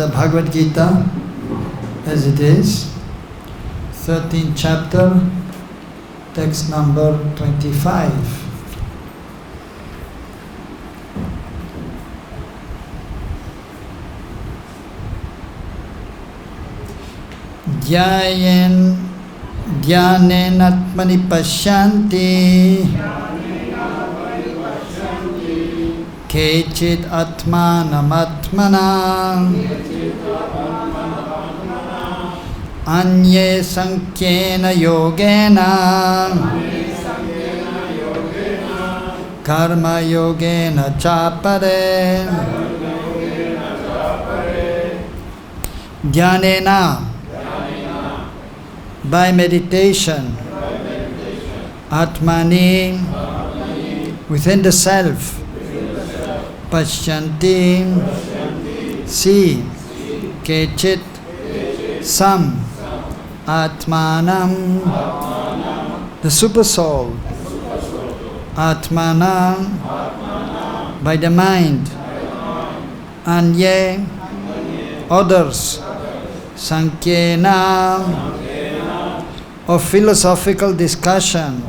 the Bhagavad-Gita as it is, 13th chapter, text number 25. Dhyānenātmani paśyanti kecid ātmānam anye sāṅkhyena yogena karma-yogena cāpare dhyānena, by meditation, ātmani, within the self, paśyanti, see, kecid, some, ātmānam, the Supersoul, ātmana, by the mind, anye, others, sāṅkhyena, of philosophical discussion,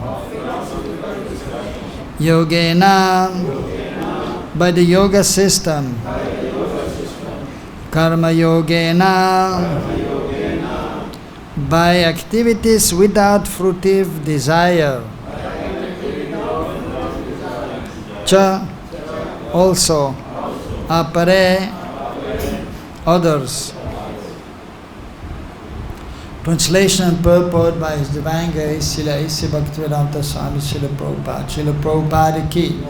yogena, by the yoga system, karma-yogena, by activities without fruitive desire, cha, also, apare, others. Translation and purport by His Divine Grace Srila A.C. Bhaktivedanta Swami Srila Prabhupada. Srila Prabhupada ki.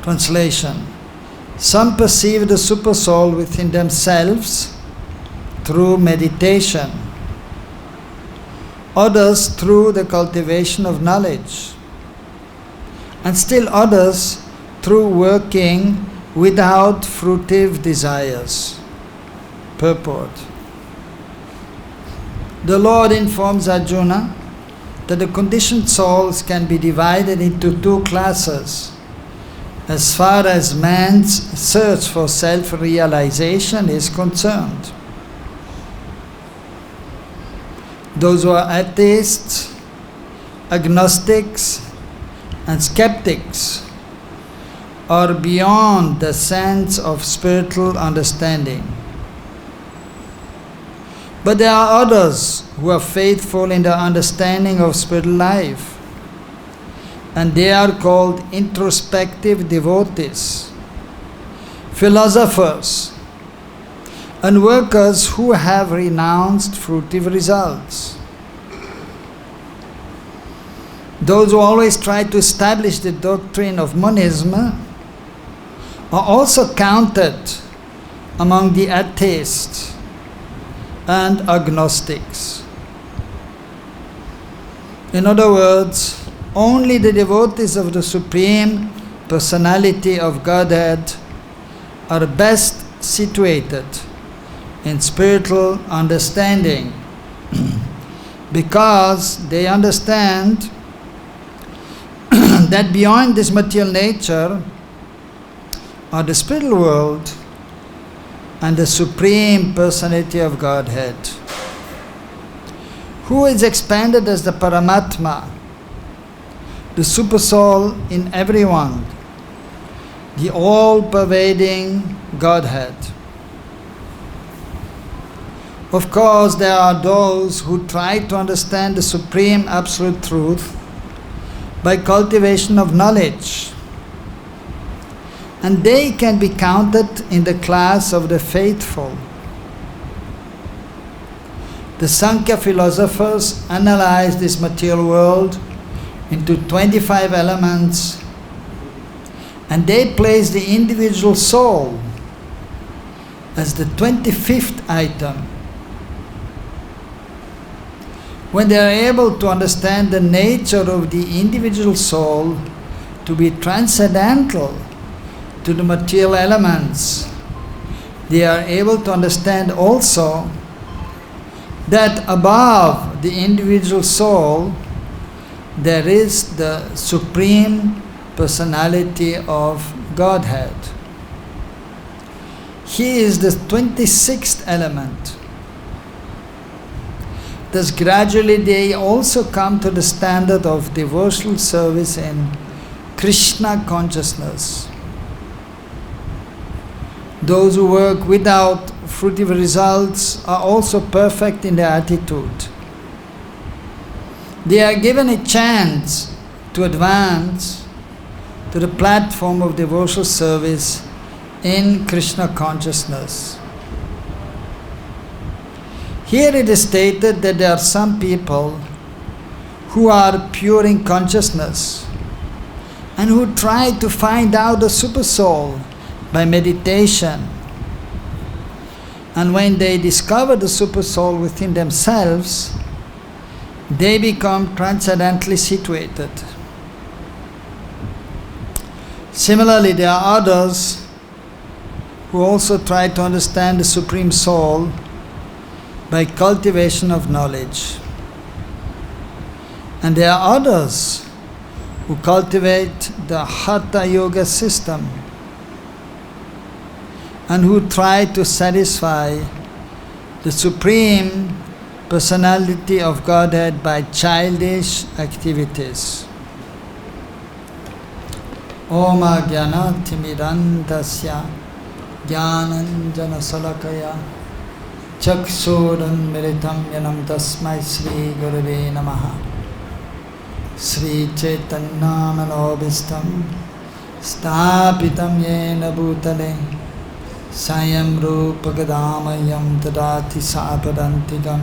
Translation. Some perceive the Supersoul within themselves through meditation. Others through the cultivation of knowledge. And still others through working without fruitive desires. Purport. The Lord informs Arjuna that the conditioned souls can be divided into two classes as far as man's search for self-realization is concerned. Those who are atheists, agnostics, and skeptics are beyond the sense of spiritual understanding. But there are others who are faithful in their understanding of spiritual life, and they are called introspective devotees, philosophers, and workers who have renounced fruitive results. Those who always try to establish the doctrine of monism are also counted among the atheists and agnostics. In other words, only the devotees of the Supreme Personality of Godhead are best situated in spiritual understanding because they understand that beyond this material nature are the spiritual world and the Supreme Personality of Godhead, who is expanded as the Paramatma, the Supersoul in everyone, the all-pervading Godhead. Of course, there are those who try to understand the Supreme Absolute Truth by cultivation of knowledge, and they can be counted in the class of the faithful. The Sankhya philosophers analyze this material world into 25 elements, and they place the individual soul as the 25th item. When they are able to understand the nature of the individual soul to be transcendental to the material elements, they are able to understand also that above the individual soul there is the Supreme Personality of Godhead. He is the 26th element. Thus gradually they also come to the standard of devotional service in Krishna consciousness. Those who work without fruitive results are also perfect in their attitude. They are given a chance to advance to the platform of devotional service in Krishna consciousness. Here it is stated that there are some people who are pure in consciousness and who try to find out the Supersoul by meditation. And when they discover the Supersoul within themselves, they become transcendently situated. Similarly, there are others who also try to understand the Supreme Soul by cultivation of knowledge. And there are others who cultivate the Hatha Yoga system and who try to satisfy the Supreme Personality of Godhead by childish activities. Om Ajnanatimidandasya Jnananjana Salakaya Chaksuran Miritam Yanam Tasmai Sri Gurave Namaha. Sri Chaitanya Manobhistam Stapitam Yena Bhutale Sayam Rupa Gadamayam Tadati Sapadantikam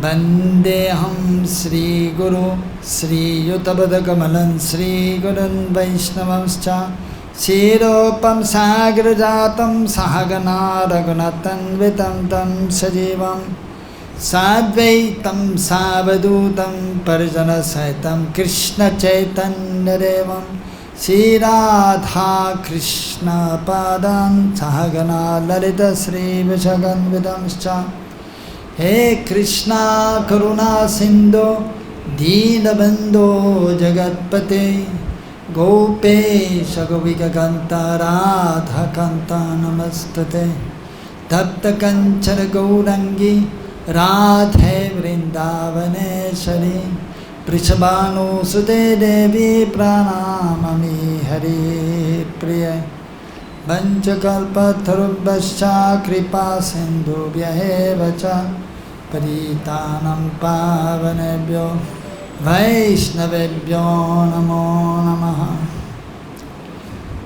Bandeham Sri Guru Sri Yutabadakamalan Sri Gurun Vaishnavamscha Siropam Sagrajatam Sahagana Raghunatan Vitam Tam Sajivam Sadvaitam Savadutam Parijana Saitam Krishna Chaitanya Devam Sri Radha Krishna Padam Sahagana Lalita Sri Vishagan Vidamscha He Krishna Karuna Sindhu Dīnabandho Jagatpate Gopesha Govika Kanta Radha Kanta Namastate Datta Kanchana Gaurangi Radhe Vrindavaneshari Prishabhanu Sute Devi Pranamami Hari Priya Vanchakalpatarubhascha Kripa Sindhu Vyahevacha Paritanam Pavanebhyo Vaishnavebhyo Namo Namaha.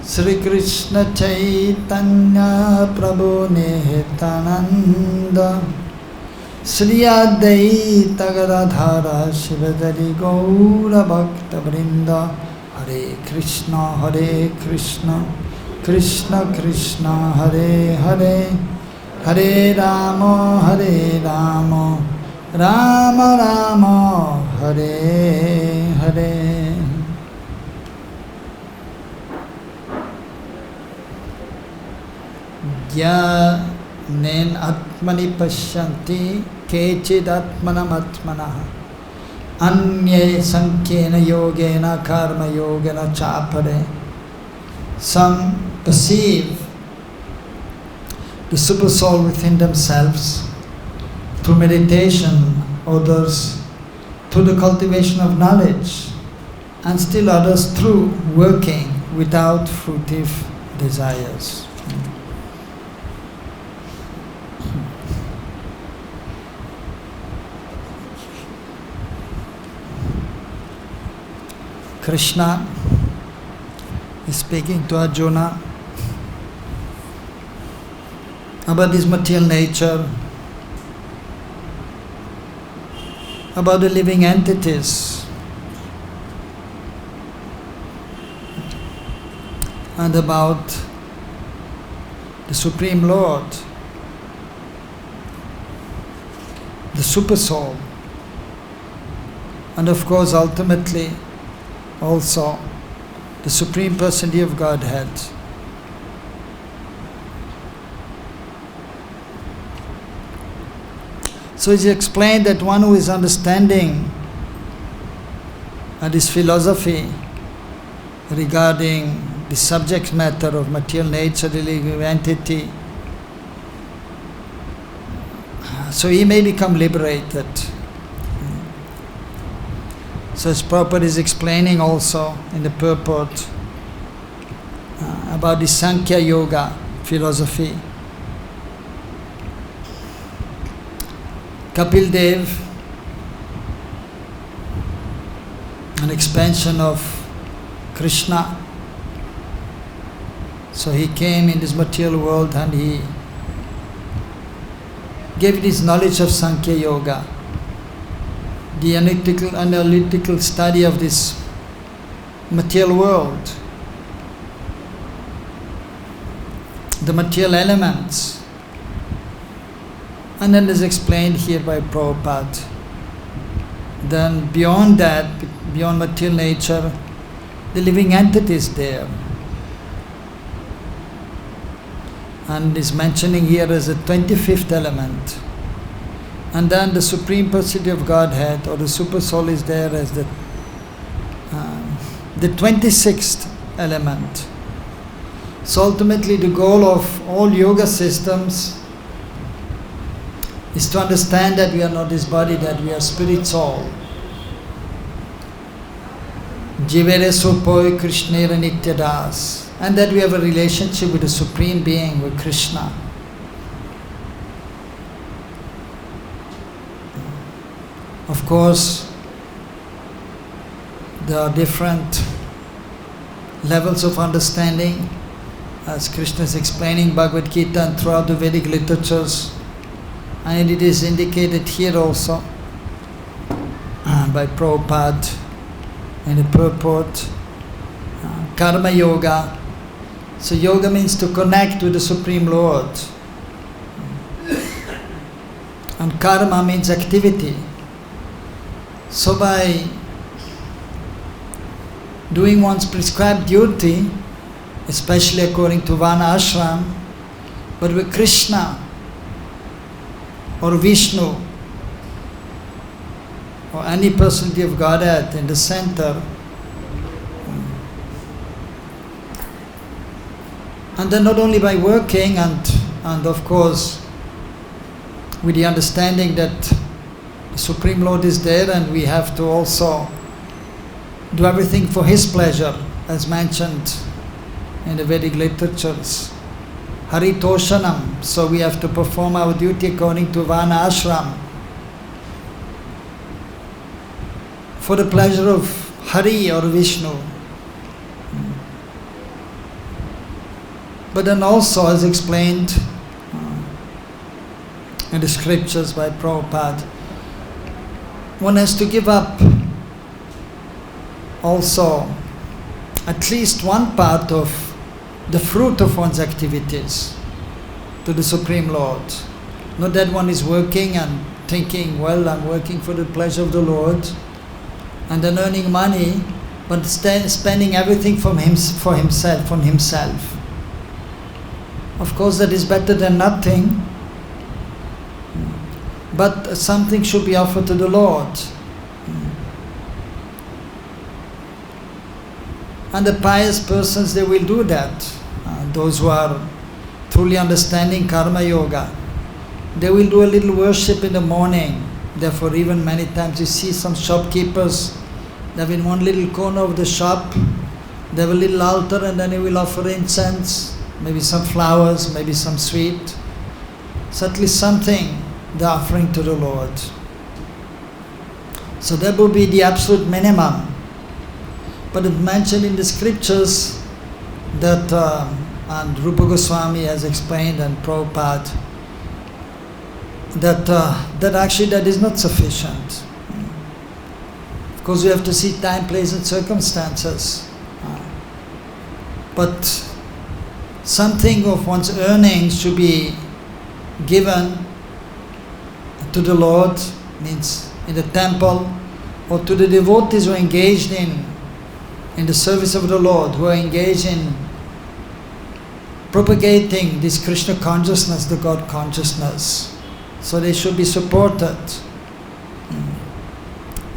Sri Krishna Chaitanya Prabhu Nityananda Sri Advaita Gadadhara Shivadari Gaura Bhakta Vrinda Hare Krishna Krishna Krishna Hare Hare Hare Rama Rama Rama Hare Hare. dhyānenātmani paśyanti kecid ātmānam anye sāṅkhyena yogena karma-yogena cāpare. Some perceive the Supersoul within themselves through meditation, others through the cultivation of knowledge, and still others through working without fruitive desires. Krishna is speaking to Arjuna about his material nature, about the living entities, and about the Supreme Lord, the Supersoul, and of course ultimately also the Supreme Personality of Godhead. So it's explained that one who is understanding this philosophy regarding the subject matter of material nature, the living entity. So he may become liberated. So as Prabhupada is explaining also in the purport about the Sāṅkhyena yoga philosophy. Kapil Dev, an expansion of Krishna. So he came in this material world and he gave his knowledge of Sāṅkhyena yoga, the analytical study of this material world, the material elements. And then is explained here by Prabhupada. Then beyond that, beyond material nature, the living entity is there. And is mentioning here as a 25th element. And then the Supreme Personality of Godhead, or the Supersoul, is there as the 26th element. So ultimately the goal of all yoga systems is to understand that we are not this body, that we are spirit soul. Jivere Supoi Krishnera Nityadas. And that we have a relationship with the Supreme Being, with Krishna. Of course, there are different levels of understanding, as Krishna is explaining Bhagavad-Gita and throughout the Vedic literatures. And it is indicated here also by Prabhupada in the purport. Karma-yoga. So yoga means to connect with the Supreme Lord. And karma means activity. So by doing one's prescribed duty, especially according to Vana ashram, but with Krishna or Vishnu or any personality of Godhead in the center, and then not only by working and of course with the understanding that the Supreme Lord is there and we have to also do everything for His pleasure, as mentioned in the Vedic literatures. Haritoshanam, so we have to perform our duty according to Vana ashram for the pleasure of Hari or Vishnu. But then also, as explained in the scriptures by Prabhupada, one has to give up also at least one part of the fruit of one's activities to the Supreme Lord. Not that one is working and thinking, well, I'm working for the pleasure of the Lord, and then earning money, but spending everything for himself. Of course, that is better than nothing, but something should be offered to the Lord. And the pious persons, they will do that. Those who are truly understanding karma yoga, they will do a little worship in the morning. Therefore, even many times you see some shopkeepers, they have in one little corner of the shop, they have a little altar, and then they will offer incense, maybe some flowers, maybe some sweet, certainly something they're offering to the Lord. So that would be the absolute minimum. But it mentioned in the scriptures that, and Rupa Goswami has explained, and Prabhupada, that actually that is not sufficient. Of course, you have to see time, place, and circumstances. But something of one's earnings should be given to the Lord, means in the temple, or to the devotees who are engaged in the service of the Lord, who are engaged in propagating this Krishna consciousness, the God consciousness. So they should be supported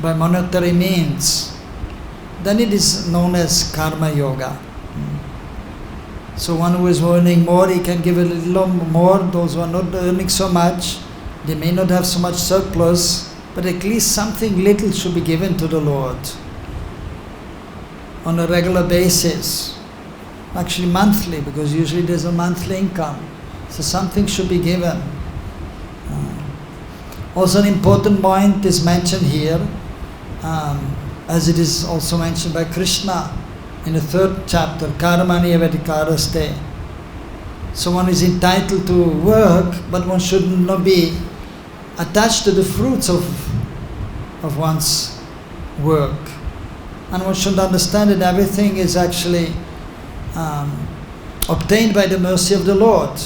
by monetary means. Then it is known as karma yoga. So one who is earning more, he can give a little more. Those who are not earning so much, they may not have so much surplus, but at least something little should be given to the Lord on a regular basis. Actually monthly, because usually there's a monthly income. So something should be given. Also an important point is mentioned here, as it is also mentioned by Krishna in the 3rd chapter, karma-yogena vedikaraste. So one is entitled to work, but one should not be attached to the fruits of one's work. And one should understand that everything is actually obtained by the mercy of the Lord.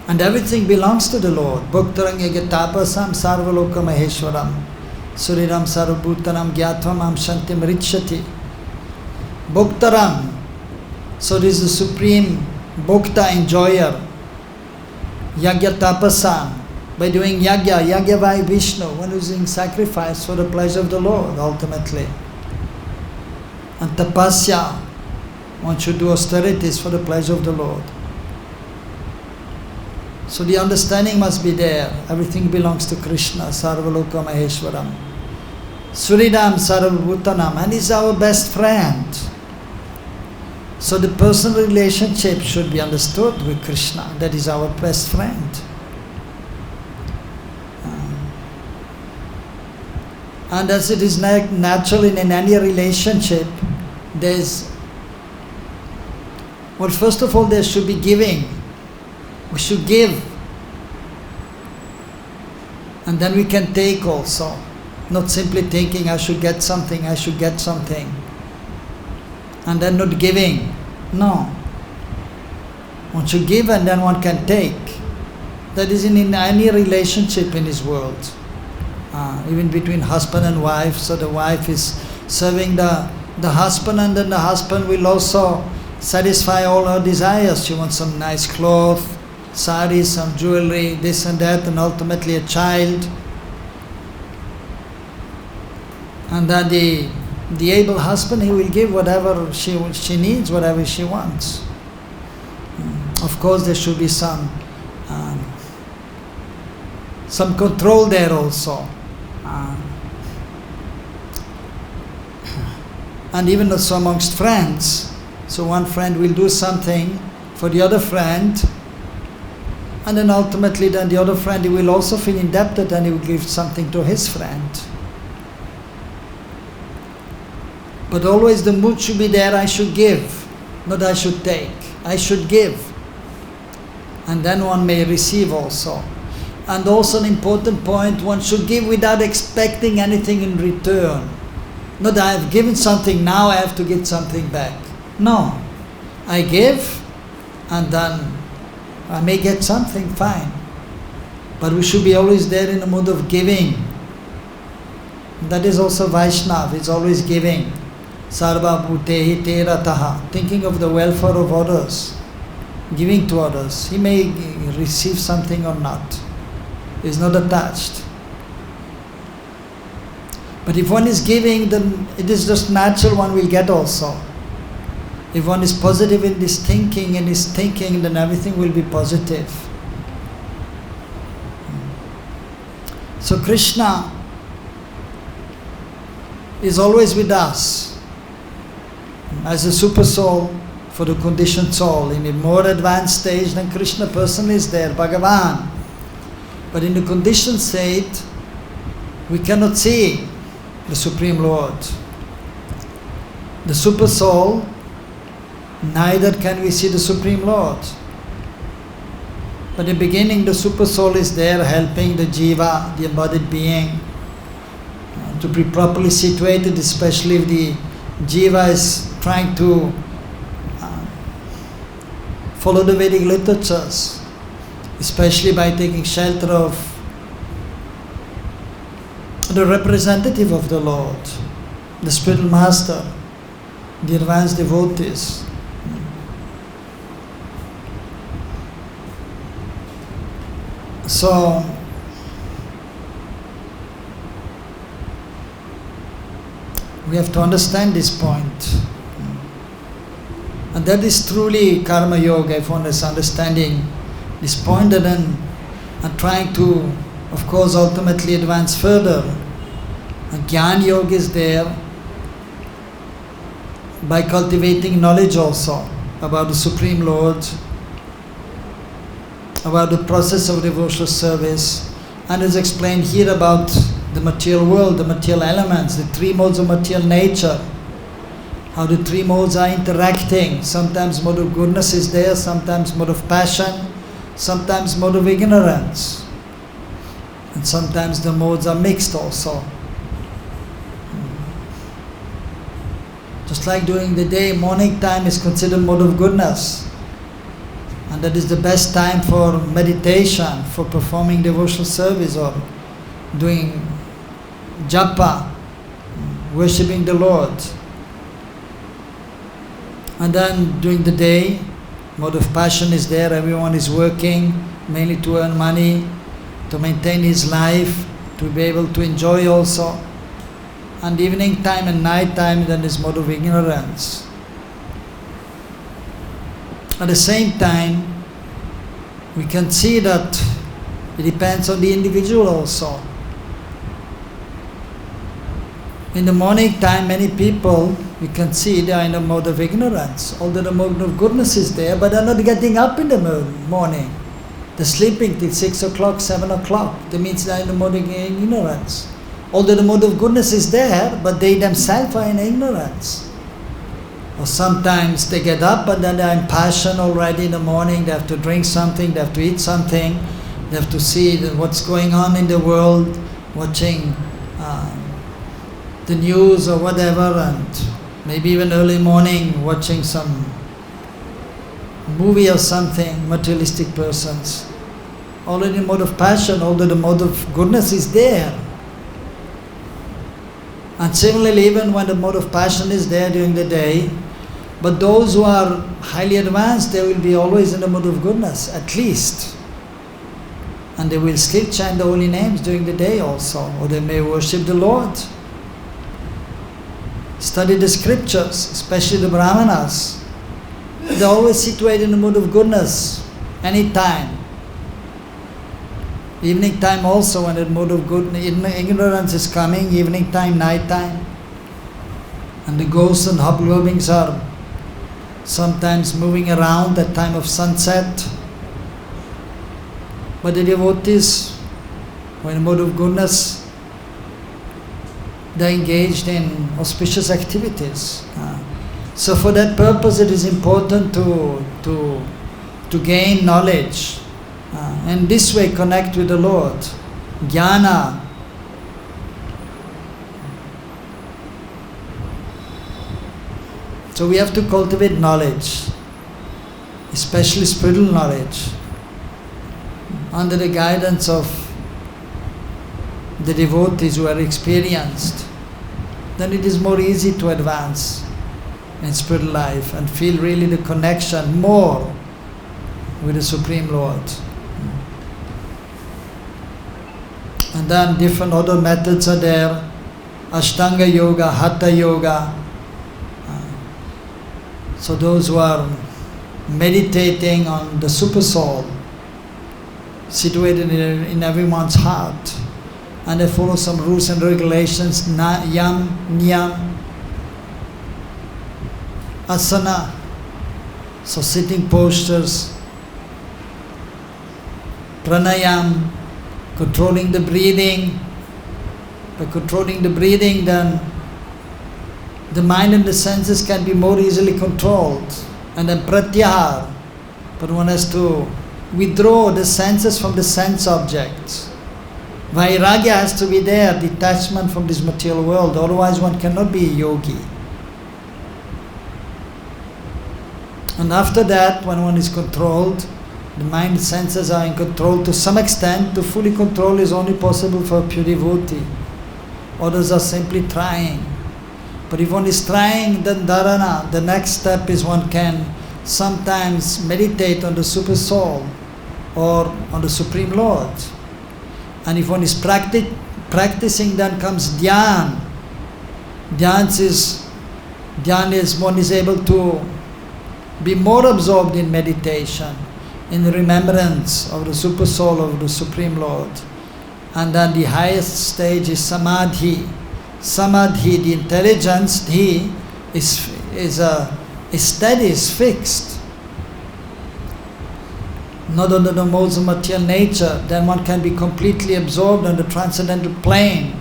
And everything belongs to the Lord. Bhaktarang yagatapasam sarvaloka maheshwaram suriram sarvabhutanam gyatvam amshantim richati. Bhaktarang, so this is the supreme bhakta enjoyer. Yagatapasam, by doing yagya by Vishnu, one who is doing sacrifice for the pleasure of the Lord ultimately. And tapasya, one should do austerities for the pleasure of the Lord. So the understanding must be there. Everything belongs to Krishna, Sarvaloka Maheshwaram. Suridam Sarvabhutanam, and is our best friend. So the personal relationship should be understood with Krishna. That is our best friend. And as it is natural in any relationship, first of all, there should be giving. We should give, and then we can take also, not simply thinking I should get something, and then not giving. No, one should give and then one can take. That is in any relationship in this world, even between husband and wife. So the wife is serving the husband, and then the husband will also satisfy all her desires. She wants some nice clothes, saris, some jewelry, this and that, and ultimately a child. And then the able husband, he will give whatever she needs, whatever she wants. Of course, there should be some control there also. And even also amongst friends. So one friend will do something for the other friend, and then ultimately the other friend, he will also feel indebted and he will give something to his friend. But always the mood should be there, I should give, not I should take. I should give. And then one may receive also. And also an important point, one should give without expecting anything in return. Not I have given something, now I have to get something back. No. I give, and then I may get something, fine. But we should be always there in the mood of giving. That is also Vaishnava, it's always giving. Sarva bhutehi te rataha, thinking of the welfare of others, giving to others. He may receive something or not. He is not attached. But if one is giving, then it is just natural one will get also. If one is positive in his thinking, then everything will be positive. So Krishna is always with us as a Supersoul for the conditioned soul. In a more advanced stage, then Krishna personally is there, Bhagavan. But in the conditioned state, we cannot see the Supreme Lord. The Supersoul, neither can we see the Supreme Lord. But in the beginning, the Supersoul is there helping the Jiva, the embodied being, to be properly situated, especially if the Jiva is trying to follow the Vedic literatures, especially by taking shelter of the representative of the Lord, the spiritual master, the advanced devotees. So, we have to understand this point. And that is truly karma-yoga, if one is understanding this point, and trying to, of course, ultimately advance further. And Jnana Yoga is there by cultivating knowledge also about the Supreme Lord, about the process of devotional service, and is explained here about the material world, the material elements, the three modes of material nature, how the three modes are interacting. Sometimes mode of goodness is there, sometimes mode of passion, sometimes mode of ignorance, and sometimes the modes are mixed also. Just like during the day, morning time is considered mode of goodness, and that is the best time for meditation, for performing devotional service or doing japa, worshipping the Lord. And then during the day, mode of passion is there, everyone is working mainly to earn money, to maintain his life, to be able to enjoy also. And evening time and night time, then is mode of ignorance. At the same time, we can see that it depends on the individual also. In the morning time, many people, you can see they are in a mode of ignorance, although the mode of goodness is there, but they are not getting up in the morning. They're sleeping till 6 o'clock, 7 o'clock. That means they are in the mode of ignorance. Although the mode of goodness is there, but they themselves are in ignorance. Or sometimes they get up, but then they are in passion already in the morning. They have to drink something, they have to eat something, they have to see what's going on in the world, watching the news or whatever, and maybe even early morning watching some movie or something, materialistic persons. Already in mode of passion, although the mode of goodness is there. And similarly, even when the mode of passion is there during the day, but those who are highly advanced, they will be always in the mode of goodness, at least. And they will still chant the holy names during the day also, or they may worship the Lord. Study the scriptures, especially the brahmanas. They are always situated in the mood of goodness, any time. Evening time also, when the mood of ignorance is coming, evening time, night time. And the ghosts and hobgoblins are sometimes moving around at time of sunset. But the devotees, when in the mood of goodness, they are engaged in auspicious activities. So for that purpose it is important to gain knowledge, and this way connect with the Lord. Jnana. So we have to cultivate knowledge, especially spiritual knowledge, under the guidance of the devotees who are experienced. Then it is more easy to advance in spiritual life and feel really the connection more with the Supreme Lord. And then different other methods are there. Ashtanga Yoga, Hatha Yoga. So those who are meditating on the Supersoul, situated in everyone's heart, and they follow some rules and regulations, yam, niyam, asana, so sitting postures, pranayam, controlling the breathing. By controlling the breathing, then the mind and the senses can be more easily controlled. And then pratyahar, but one has to withdraw the senses from the sense objects. Vairagya has to be there, detachment from this material world, otherwise one cannot be a yogi. And after that, when one is controlled, the mind and senses are in control to some extent. To fully control is only possible for a pure devotee. Others are simply trying. But if one is trying, then dharana, the next step is one can sometimes meditate on the Supersoul or on the Supreme Lord. And if one is practicing, then comes dhyan. Dhyan is one is able to be more absorbed in meditation, in remembrance of the Supersoul of the Supreme Lord. And then the highest stage is Samadhi. Samadhi, the intelligence, is steady, is fixed. Not under the modes of material nature. Then one can be completely absorbed on the transcendental plane,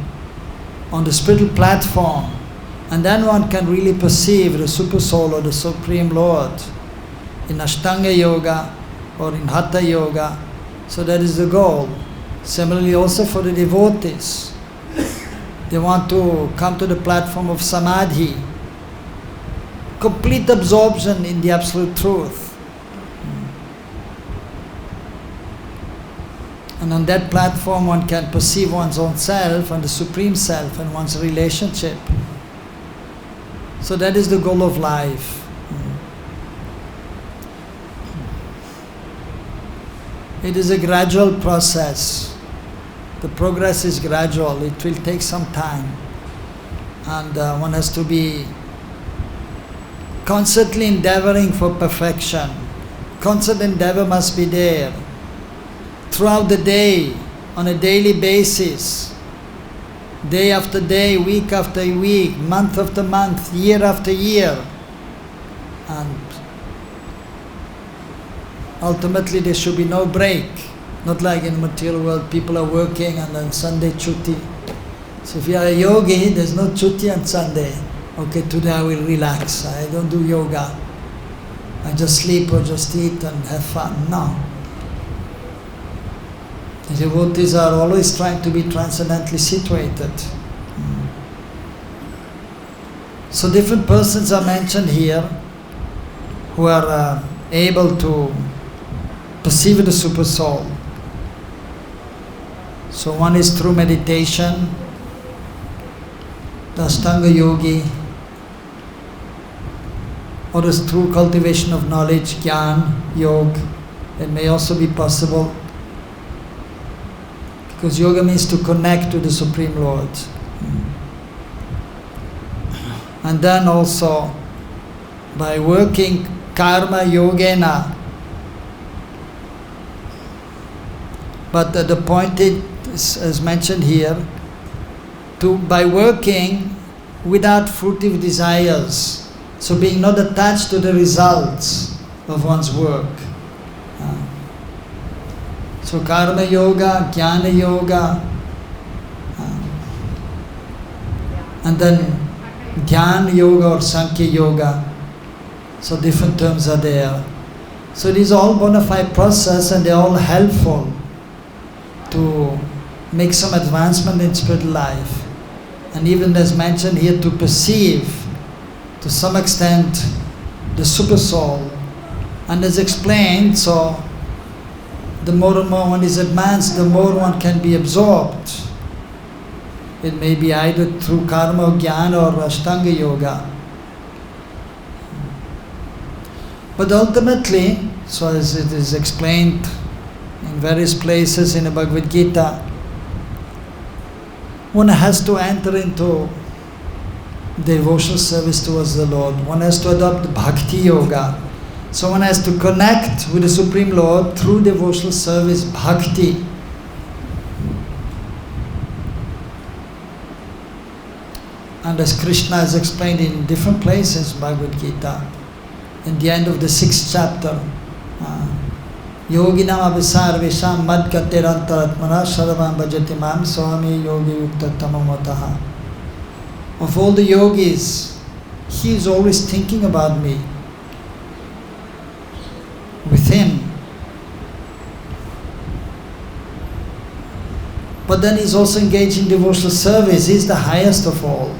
on the spiritual platform. And then one can really perceive the Supersoul or the Supreme Lord in Ashtanga Yoga or in Hatha Yoga. So that is the goal. Similarly also for the devotees. They want to come to the platform of Samadhi. Complete absorption in the Absolute Truth. And on that platform one can perceive one's own self and the Supreme Self and one's relationship. So that is the goal of life. It is a gradual process. The progress is gradual. It will take some time. And one has to be constantly endeavoring for perfection. Constant endeavor must be there. Throughout the day, on a daily basis, day after day, week after week, month after month, year after year. And ultimately there should be no break. Not like in the material world, people are working and then Sunday chutti. So if you are a yogi, there's no chutti on Sunday. Okay, today I will relax. I don't do yoga. I just sleep or just eat and have fun. No. The devotees are always trying to be transcendently situated. So different persons are mentioned here who are able to perceive the Supersoul. So one is through meditation, the Ashtanga Yogi, or is through cultivation of knowledge, Jnana, Yoga. It may also be possible, because yoga means to connect to the Supreme Lord. And then also by working karma-yogena. But the point is, as mentioned here, by working without fruitive desires, so being not attached to the results of one's work. So karma yoga, jnana yoga, and then dhyan yoga or sāṅkhyena yoga. So different terms are there. So these are all bona fide process and they're all helpful to make some advancement in spiritual life. And even as mentioned here, to perceive to some extent the Supersoul. And as explained, so the more and more one is advanced, the more one can be absorbed. It may be either through karma or jnana or ashtanga yoga. But ultimately, so as it is explained in various places in the Bhagavad-Gita, one has to enter into devotional service towards the Lord. One has to adopt bhakti-yoga. So one has to connect with the Supreme Lord through devotional service, bhakti. And as Krishna has explained in different places, Bhagavad-Gita, in the end of the 6th chapter, Yoginam abhisarvesham madgaterantaratmana sharavam bhajatimam swami yogi yukta tamamataha. Of all the yogis, he is always thinking about me. With him. But then he's also engaged in devotional service. He's the highest of all.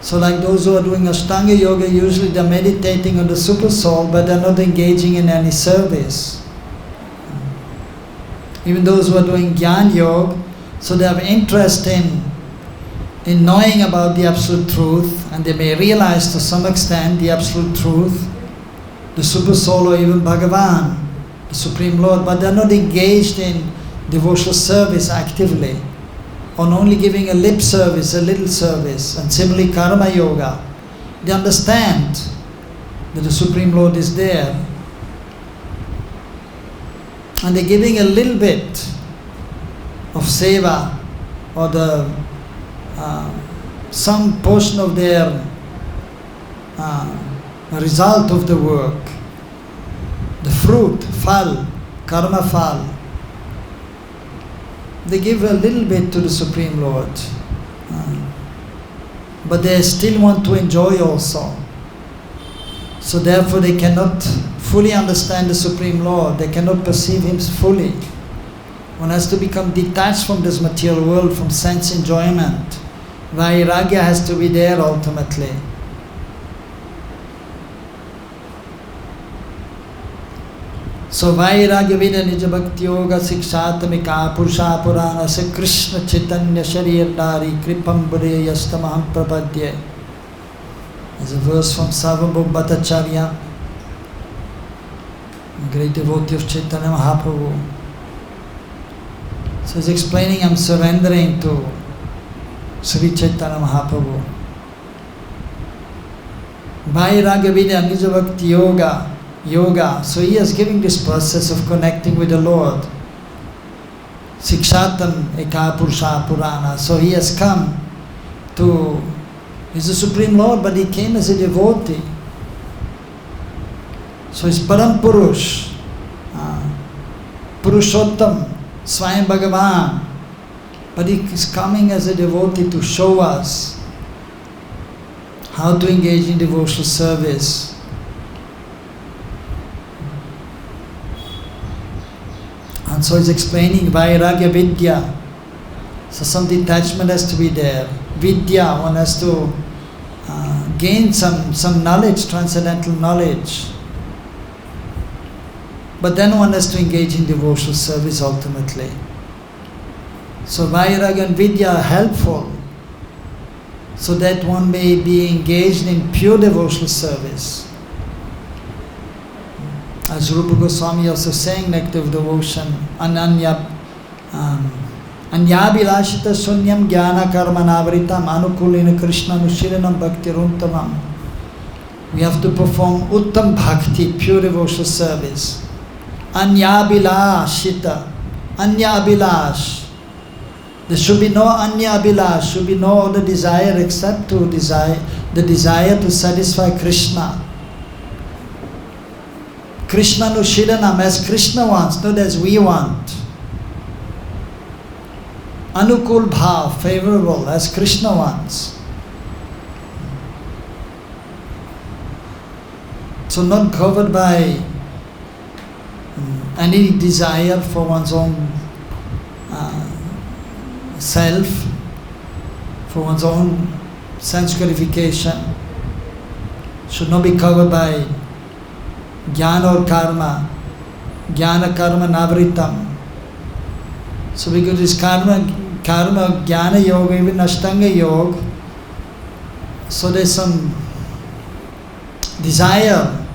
So like those who are doing Ashtanga Yoga, usually they're meditating on the Supersoul, but they're not engaging in any service. Even those who are doing Jnana Yoga, so they have interest in knowing about the Absolute Truth, and they may realize to some extent the Absolute Truth, the Supersoul or even Bhagavan, the Supreme Lord, but they're not engaged in devotional service actively, or only giving a lip service, a little service. And similarly karma yoga, they understand that the Supreme Lord is there, and they're giving a little bit of seva, or the some portion of their result of the work, the fruit, fal, karma fal, they give a little bit to the Supreme Lord, but they still want to enjoy also. So therefore they cannot fully understand the Supreme Lord, they cannot perceive Him fully. One has to become detached from this material world, from sense enjoyment. Vairagya has to be there ultimately. So Vairagya vida nija bhakti-yoga sikshatamika purusha purana se Krishna chaitanya sharir-dhari kripam bude yastamaham prapadye. There's a verse from Sarvabhauma Bhattacharya, a great devotee of Chaitanya Mahaprabhu. So he's explaining, I'm surrendering to Sri Chaitanya Mahaprabhu. Vairagya vidya nija bhakti yoga. So he is giving this process of connecting with the Lord. Sikshatam eka purusha purana. So he has come to, he's the Supreme Lord, but he came as a devotee. So he's Param Purush, Purushottam, Swayam Bhagavan. But he is coming as a devotee to show us how to engage in devotional service. And so he's explaining Vairagya Vidya. So some detachment has to be there. Vidya, one has to gain some knowledge, transcendental knowledge. But then one has to engage in devotional service ultimately. So Vairagya and Vidya are helpful so that one may be engaged in pure devotional service. As Rupa Goswami also saying, Nectar of Devotion, Anyabhilashita Sunyam Jnana Karma-navritam Anukulina Krishna Nushiranam Bhakti-runtamam. We have to perform Uttam Bhakti, pure devotional service. Anyabhilashita, Anya Abhilash. There should be no Anya Abhilash, should be no other desire except the desire to satisfy Krishna. Krishna Nushiranam, as Krishna wants, not as we want. Anukul bhav, favorable, as Krishna wants. So not covered by any desire for one's own self, for one's own sense gratification. Should not be covered by jnana or karma, jnana karma navritam. So because this karma, jnana yoga, even ashtanga yoga, so there's some desire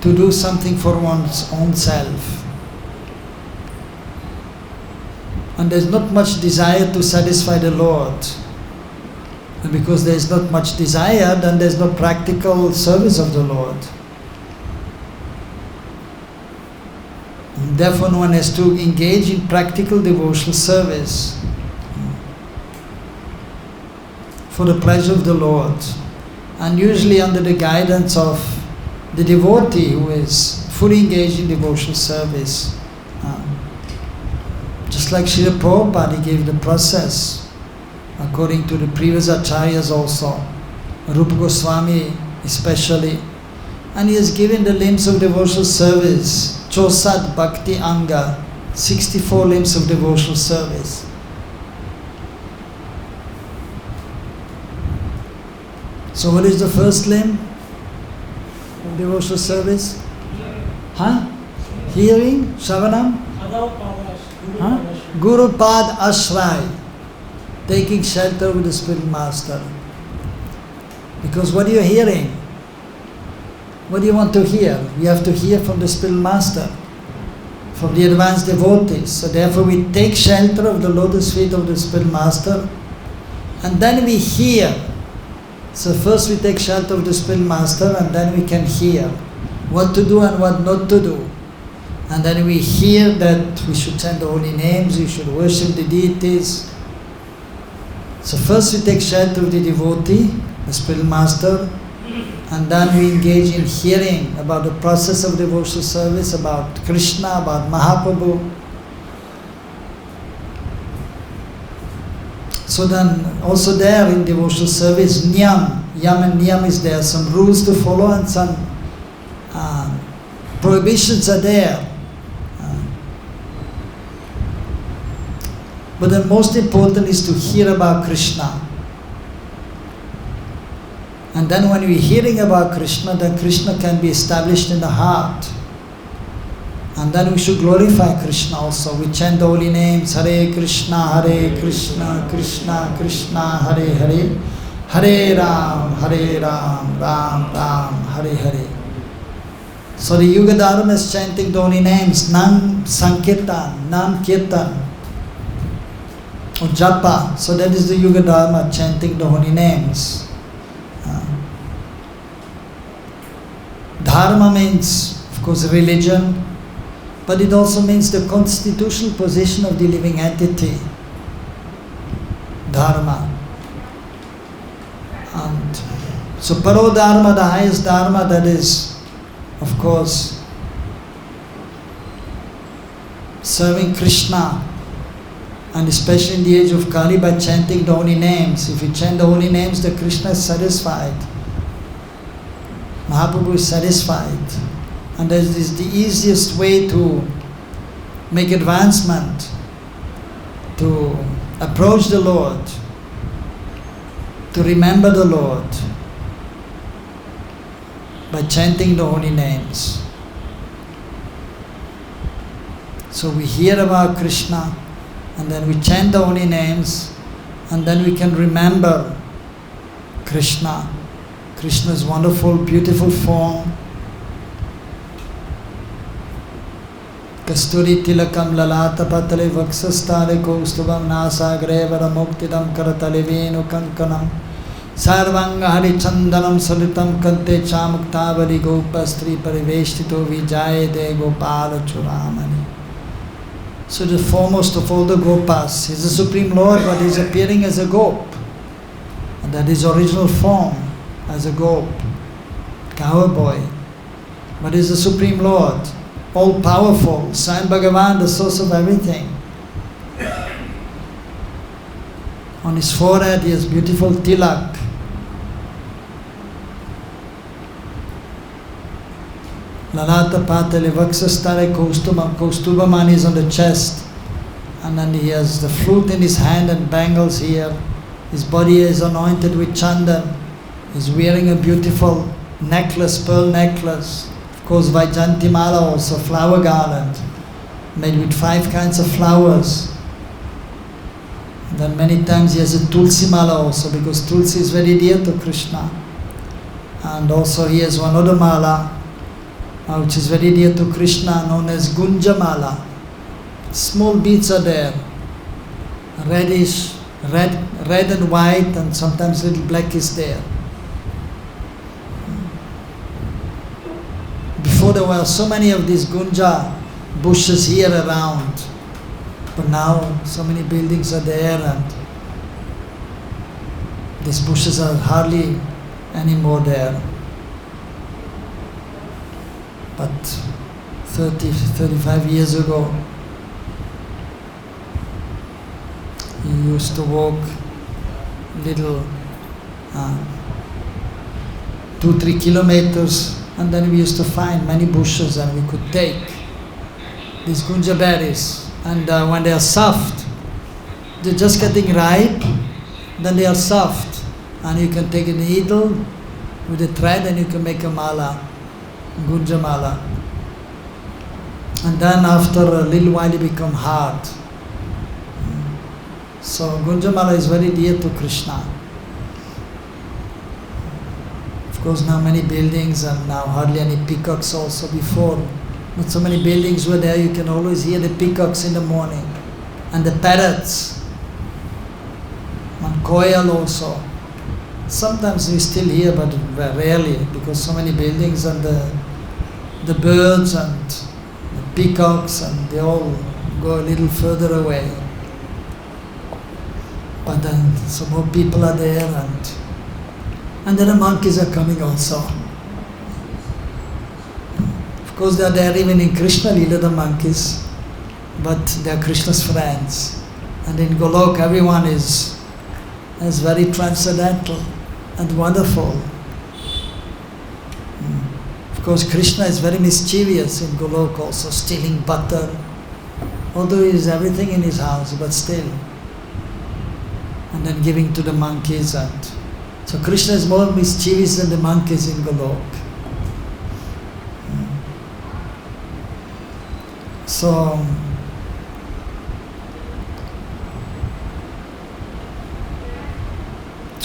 to do something for one's own self. And there's not much desire to satisfy the Lord. And because there's not much desire, then there's no practical service of the Lord. And therefore one has to engage in practical devotional service for the pleasure of the Lord. And usually under the guidance of the devotee who is fully engaged in devotional service. Just like Srila Prabhupada, he gave the process according to the previous acharyas also, Rupa Goswami especially, and he has given the limbs of devotional service, Chosat Bhakti Anga, 64 limbs of devotional service. So what is the first limb of devotional service? Hearing, Shravanam? Guru Pad Ashray, taking shelter with the spiritual master. Because what are you hearing? What do you want to hear? You have to hear from the spiritual master, from the advanced devotees. So therefore we take shelter of the lotus feet of the spiritual master, and then we hear So first we take shelter of the spiritual master, and then we can hear what to do and what not to do. And then we hear that we should chant the holy names, we should worship the deities. So first we take shelter of the devotee, the spiritual master, and then we engage in hearing about the process of devotional service, about Krishna, about Mahaprabhu. So then also there in devotional service, niyam and niyam is there, some rules to follow and some prohibitions are there. But the most important is to hear about Krishna. And then when we're hearing about Krishna, then Krishna can be established in the heart. And then we should glorify Krishna also. We chant the holy names, Hare Krishna, Krishna Krishna, Hare Hare, Hare Ram, Ram Ram, Hare Hare. So the Yuga Dharma is chanting the holy names, Nam Sankirtan, Nam Kirtan, or Japa. So that is the Yuga Dharma, chanting the holy names. Dharma means, of course, religion, but it also means the constitutional position of the living entity. Dharma. And so Paro Dharma, the highest Dharma, that is, of course, serving Krishna, and especially in the age of Kali by chanting the holy names. If you chant the holy names, the Krishna is satisfied. Mahaprabhu is satisfied. And that is the easiest way to make advancement, to approach the Lord, to remember the Lord, by chanting the holy names. So we hear about Krishna, and then we chant the holy names, and then we can remember Krishna, Krishna's wonderful, beautiful form. Kasturi tilakam lalata patale vaksastale kaustubam nasagre varamuktidam karatale venu kankanam sarvanga harichandanam salitam kante chamuktavali gopastri pariveshtito vijaye de gopala churamani. So the foremost of all the gopas, he's the Supreme Lord, but he's appearing as a gop. And that is original form, as a gop, cowboy. But he's the Supreme Lord, all-powerful, Swayam Bhagavan, the source of everything. On his forehead he has beautiful tilak. Lalata patale vaksastare kaustubam. Kaustubam is on the chest, and then he has the flute in his hand and bangles here. His body is anointed with chandan. He's wearing a beautiful necklace, pearl necklace. Of course, Vaijanti Mala also, flower garland, made with 5 kinds of flowers. And then many times he has a Tulsi Mala also, because Tulsi is very dear to Krishna. And also he has one other Mala, which is very dear to Krishna, known as Gunja Mala. Small beads are there, reddish, red and white, and sometimes little black is there. Before there were so many of these Gunja bushes here around, but now so many buildings are there and these bushes are hardly anymore there. But 30, 35 years ago, he used to walk little 2-3 kilometers, and then we used to find many bushes and we could take these gunja berries. And when they are soft, they're just getting ripe, then they are soft. And you can take a needle with a thread and you can make a mala, gunja mala. And then after a little while they become hard. So gunja mala is very dear to Krishna. Of course now many buildings and now hardly any peacocks also. Before, not so many buildings were there, you can always hear the peacocks in the morning. And the parrots. And koyal also. Sometimes we still hear, but rarely, because so many buildings and the birds and the peacocks, and they all go a little further away. But then some more people are there, and then the monkeys are coming also. Of course, they are there even in Krishna Lila, the monkeys, but they are Krishna's friends. And in Golok, everyone is very transcendental and wonderful. Of course, Krishna is very mischievous in Golok also, stealing butter, although he has everything in his house, but still. And then giving to the monkeys. And so Krishna is more mischievous than the monkeys in Golok. So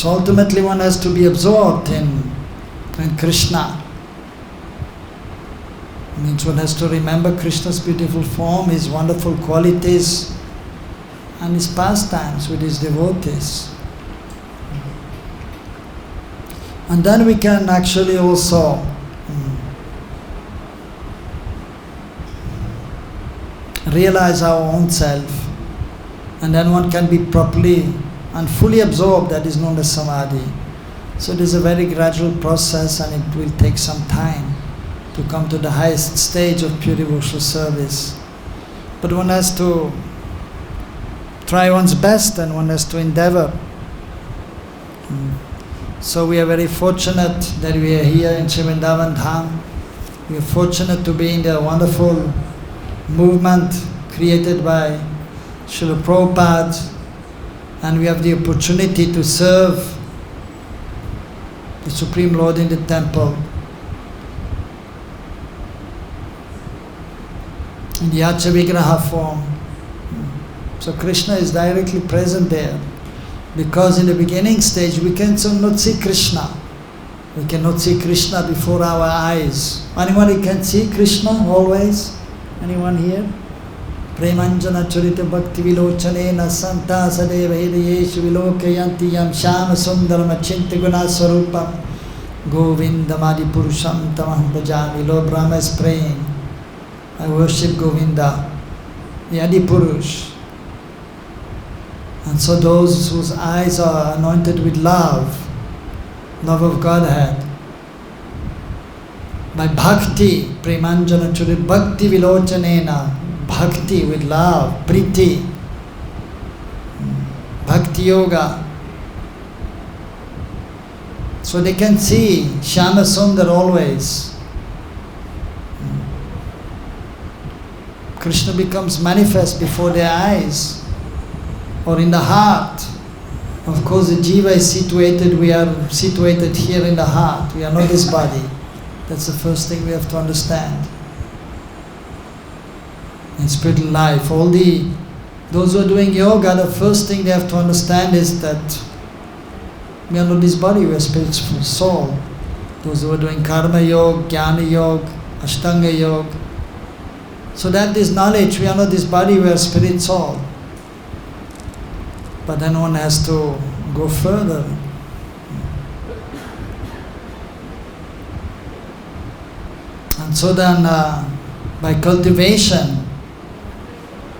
ultimately one has to be absorbed in Krishna. It means one has to remember Krishna's beautiful form, his wonderful qualities, and his pastimes with his devotees. And then we can actually also realize our own self, and then one can be properly and fully absorbed. That is known as samadhi. So it is a very gradual process, and it will take some time to come to the highest stage of pure devotional service. But one has to try one's best, and one has to endeavor. So we are very fortunate that we are here in Vrindavan Dham. We are fortunate to be in the wonderful movement created by Srila Prabhupada, and we have the opportunity to serve the Supreme Lord in the temple in the Yacha Vigraha form. So Krishna is directly present there, because in the beginning stage we can not see Krishna. We cannot see Krishna before our eyes. Anyone can see Krishna always? Anyone here? Premanjana charita bhakti vilochanena santa sadeva hidayeshu vilokayanti yam shama sundaram achinta guna sarupam govindamadi purusham tamaham bhajami. Lord Brahma is praying, I worship Govinda, the Adi Purush. And so those whose eyes are anointed with love of Godhead, by bhakti, premanjana churi, bhakti vilochanena, bhakti with love, priti, bhakti-yoga. So they can see Shyama Sundar always. Krishna becomes manifest before their eyes, or in the heart. Of course, the jiva is situated, we are situated here in the heart. We are not this body. That's the first thing we have to understand. In spiritual life, those who are doing yoga, the first thing they have to understand is that we are not this body, we are spiritual soul. Those who are doing karma-yoga, jnana-yoga, ashtanga-yoga. So that this knowledge, we are not this body, we are spirit soul. But then one has to go further. And so then by cultivation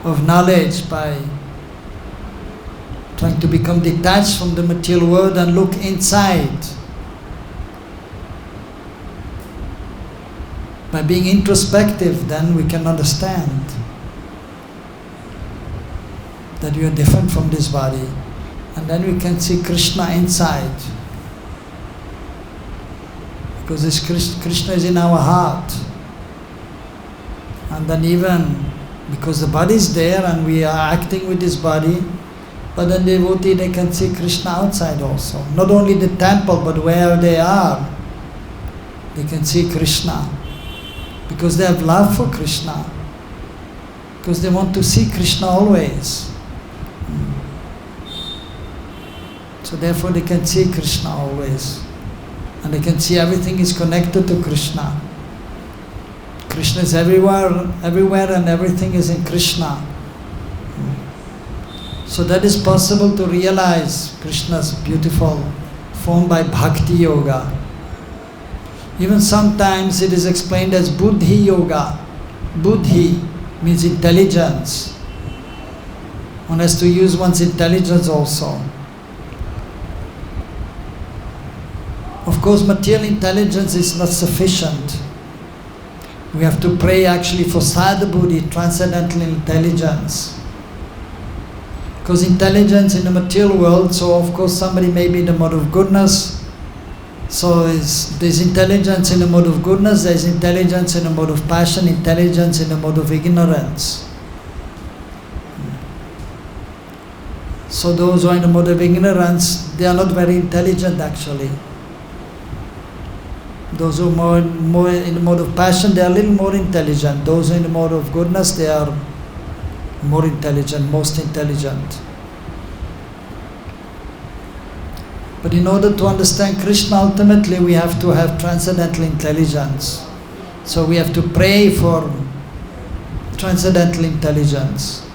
of knowledge, by trying to become detached from the material world and look inside, by being introspective, then we can understand that we are different from this body, and then we can see Krishna inside, because this Krishna is in our heart. And then even because the body is there and we are acting with this body, but then the devotee, they can see Krishna outside also. Not only the temple, but where they are, they can see Krishna, because they have love for Krishna, because they want to see Krishna always. So therefore they can see Krishna always, and they can see everything is connected to Krishna. Krishna is everywhere and everything is in Krishna. So that is possible to realize Krishna's beautiful formed by bhakti-yoga. Even sometimes it is explained as buddhi-yoga. Buddhi means intelligence. One has to use one's intelligence also. Of course, material intelligence is not sufficient. We have to pray actually for sadhubuddhi, transcendental intelligence. Because intelligence in the material world, so of course somebody may be in the mode of goodness. So there's intelligence in the mode of goodness, there's intelligence in the mode of passion, intelligence in the mode of ignorance. So those who are in the mode of ignorance, they are not very intelligent actually. Those who are more in the mode of passion, they are a little more intelligent. Those who are in the mode of goodness, they are more intelligent, most intelligent. But in order to understand Krishna, ultimately we have to have transcendental intelligence. So we have to pray for transcendental intelligence.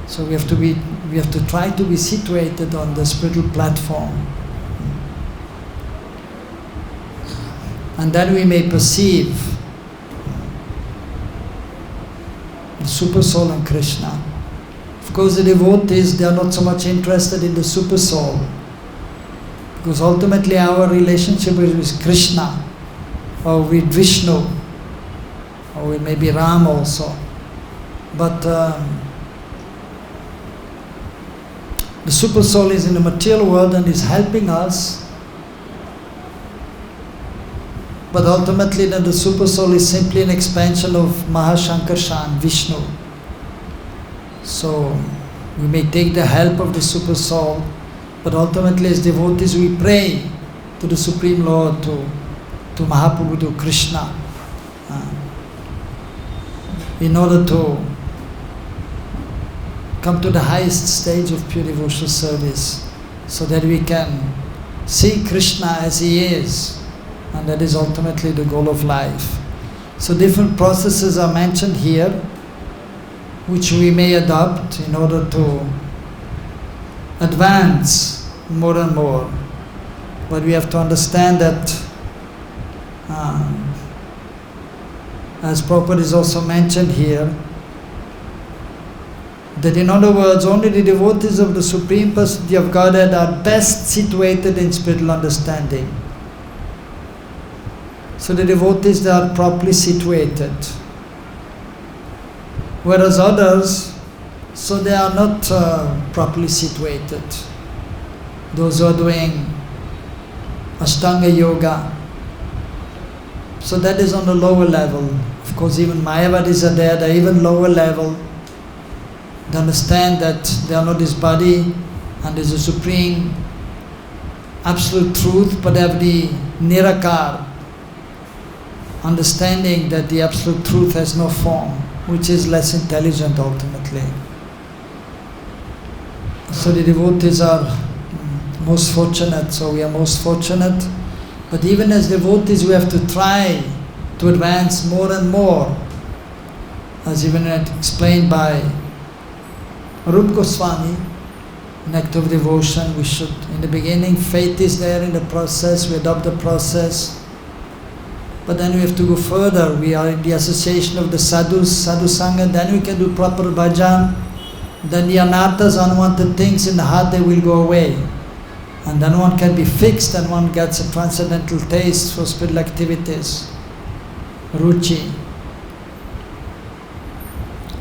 So we have to try to be situated on the spiritual platform. And then we may perceive the Supersoul and Krishna. Of course, the devotees, they are not so much interested in the Supersoul, because ultimately our relationship is with Krishna, or with Vishnu, or with maybe Ram also. But the Supersoul is in the material world and is helping us. But ultimately then the Supersoul is simply an expansion of Mahashankarshan, Vishnu. So we may take the help of the Supersoul, but ultimately as devotees we pray to the Supreme Lord, to Mahaprabhu, to Krishna, in order to come to the highest stage of pure devotional service, so that we can see Krishna as He is. And that is ultimately the goal of life. So different processes are mentioned here, which we may adopt in order to advance more and more. But we have to understand that, as Prabhupada is also mentioned here, that in other words, only the devotees of the Supreme Personality of Godhead are best situated in spiritual understanding. So the devotees, they are properly situated. Whereas others, so they are not properly situated. Those who are doing Ashtanga Yoga, so that is on the lower level. Of course, even Mayavadis are there, they are even lower level. They understand that they are not this body and there is a supreme absolute truth, but they have the Nirakar, understanding that the absolute truth has no form, which is less intelligent ultimately. So the devotees are most fortunate, so we are most fortunate. But even as devotees we have to try to advance more and more, as even explained by Rupa Goswami, in act of devotion. We should, in the beginning, faith is there in the process, we adopt the process. But then we have to go further. We are in the association of the sadhus, sadhu sangha, then we can do proper bhajan. Then the anatas, unwanted things in the heart, they will go away. And then one can be fixed and one gets a transcendental taste for spiritual activities, ruchi.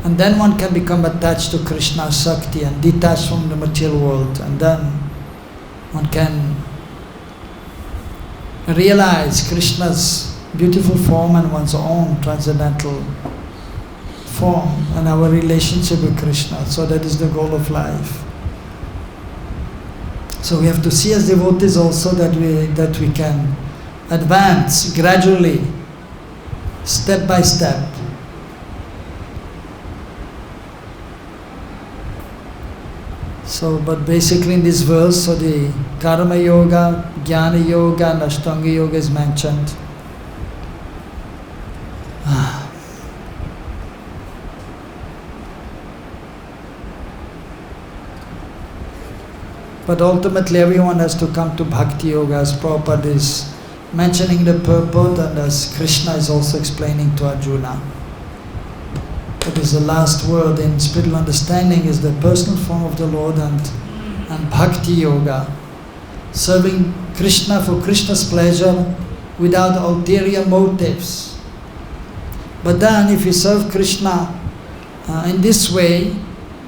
And then one can become attached to Krishna Shakti and detached from the material world. And then one can realize Krishna's beautiful form and one's own transcendental form and our relationship with Krishna. So that is the goal of life. So we have to see as devotees also that we can advance gradually, step by step. So, but basically in this verse, so the karma-yoga, jnana-yoga and ashtanga yoga is mentioned. But ultimately everyone has to come to bhakti-yoga, as Prabhupada is mentioning the purport and as Krishna is also explaining to Arjuna. That is the last word in spiritual understanding, is the personal form of the Lord and bhakti-yoga. Serving Krishna for Krishna's pleasure without ulterior motives. But then if you serve Krishna in this way,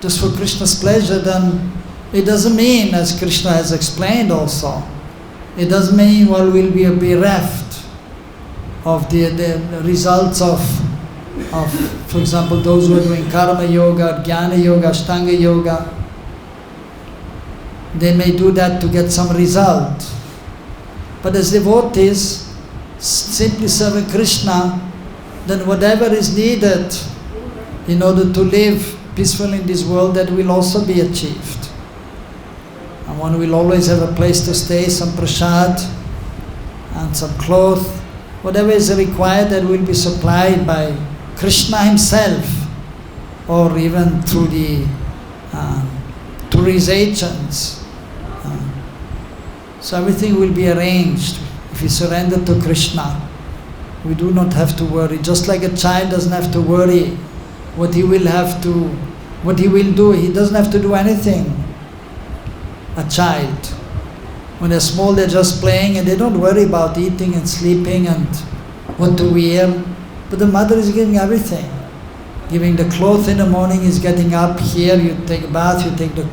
just for Krishna's pleasure, then it doesn't mean, as Krishna has explained also, it doesn't mean we'll be bereft of the results of, for example, those who are doing karma-yoga, dhyāna-yoga, ashtanga-yoga. They may do that to get some result. But as devotees, simply serving Krishna, then whatever is needed in order to live peacefully in this world, that will also be achieved. And one will always have a place to stay, some prasad and some cloth. Whatever is required, that will be supplied by Krishna himself, or even through the through his agents. So everything will be arranged if we surrender to Krishna. We do not have to worry. Just like a child doesn't have to worry what he will do. He doesn't have to do anything. A child, when they're small, they're just playing and they don't worry about eating and sleeping and what to wear. But the mother is giving everything. Giving the cloth in the morning, is getting up here, you take a bath, you take the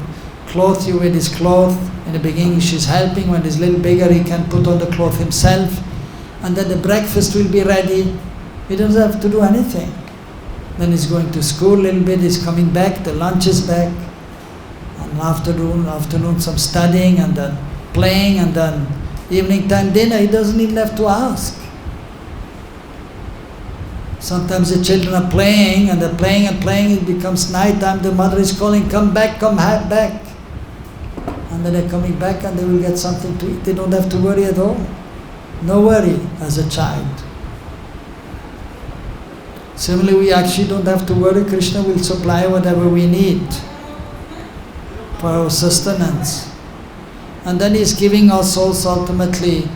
cloth, you wear this cloth. In the beginning she's helping, when he's a little bigger he can put on the cloth himself. And then the breakfast will be ready. He doesn't have to do anything. Then he's going to school a little bit, he's coming back, the lunch is back. And afternoon some studying and then playing, and then evening time dinner. He doesn't even have to ask. Sometimes the children are playing and they're playing and playing, it becomes night time, the mother is calling, come back, come back. And then they're coming back and they will get something to eat. They don't have to worry at all. No worry as a child. Similarly, we actually don't have to worry. Krishna will supply whatever we need for our sustenance. And then he's giving us also ultimately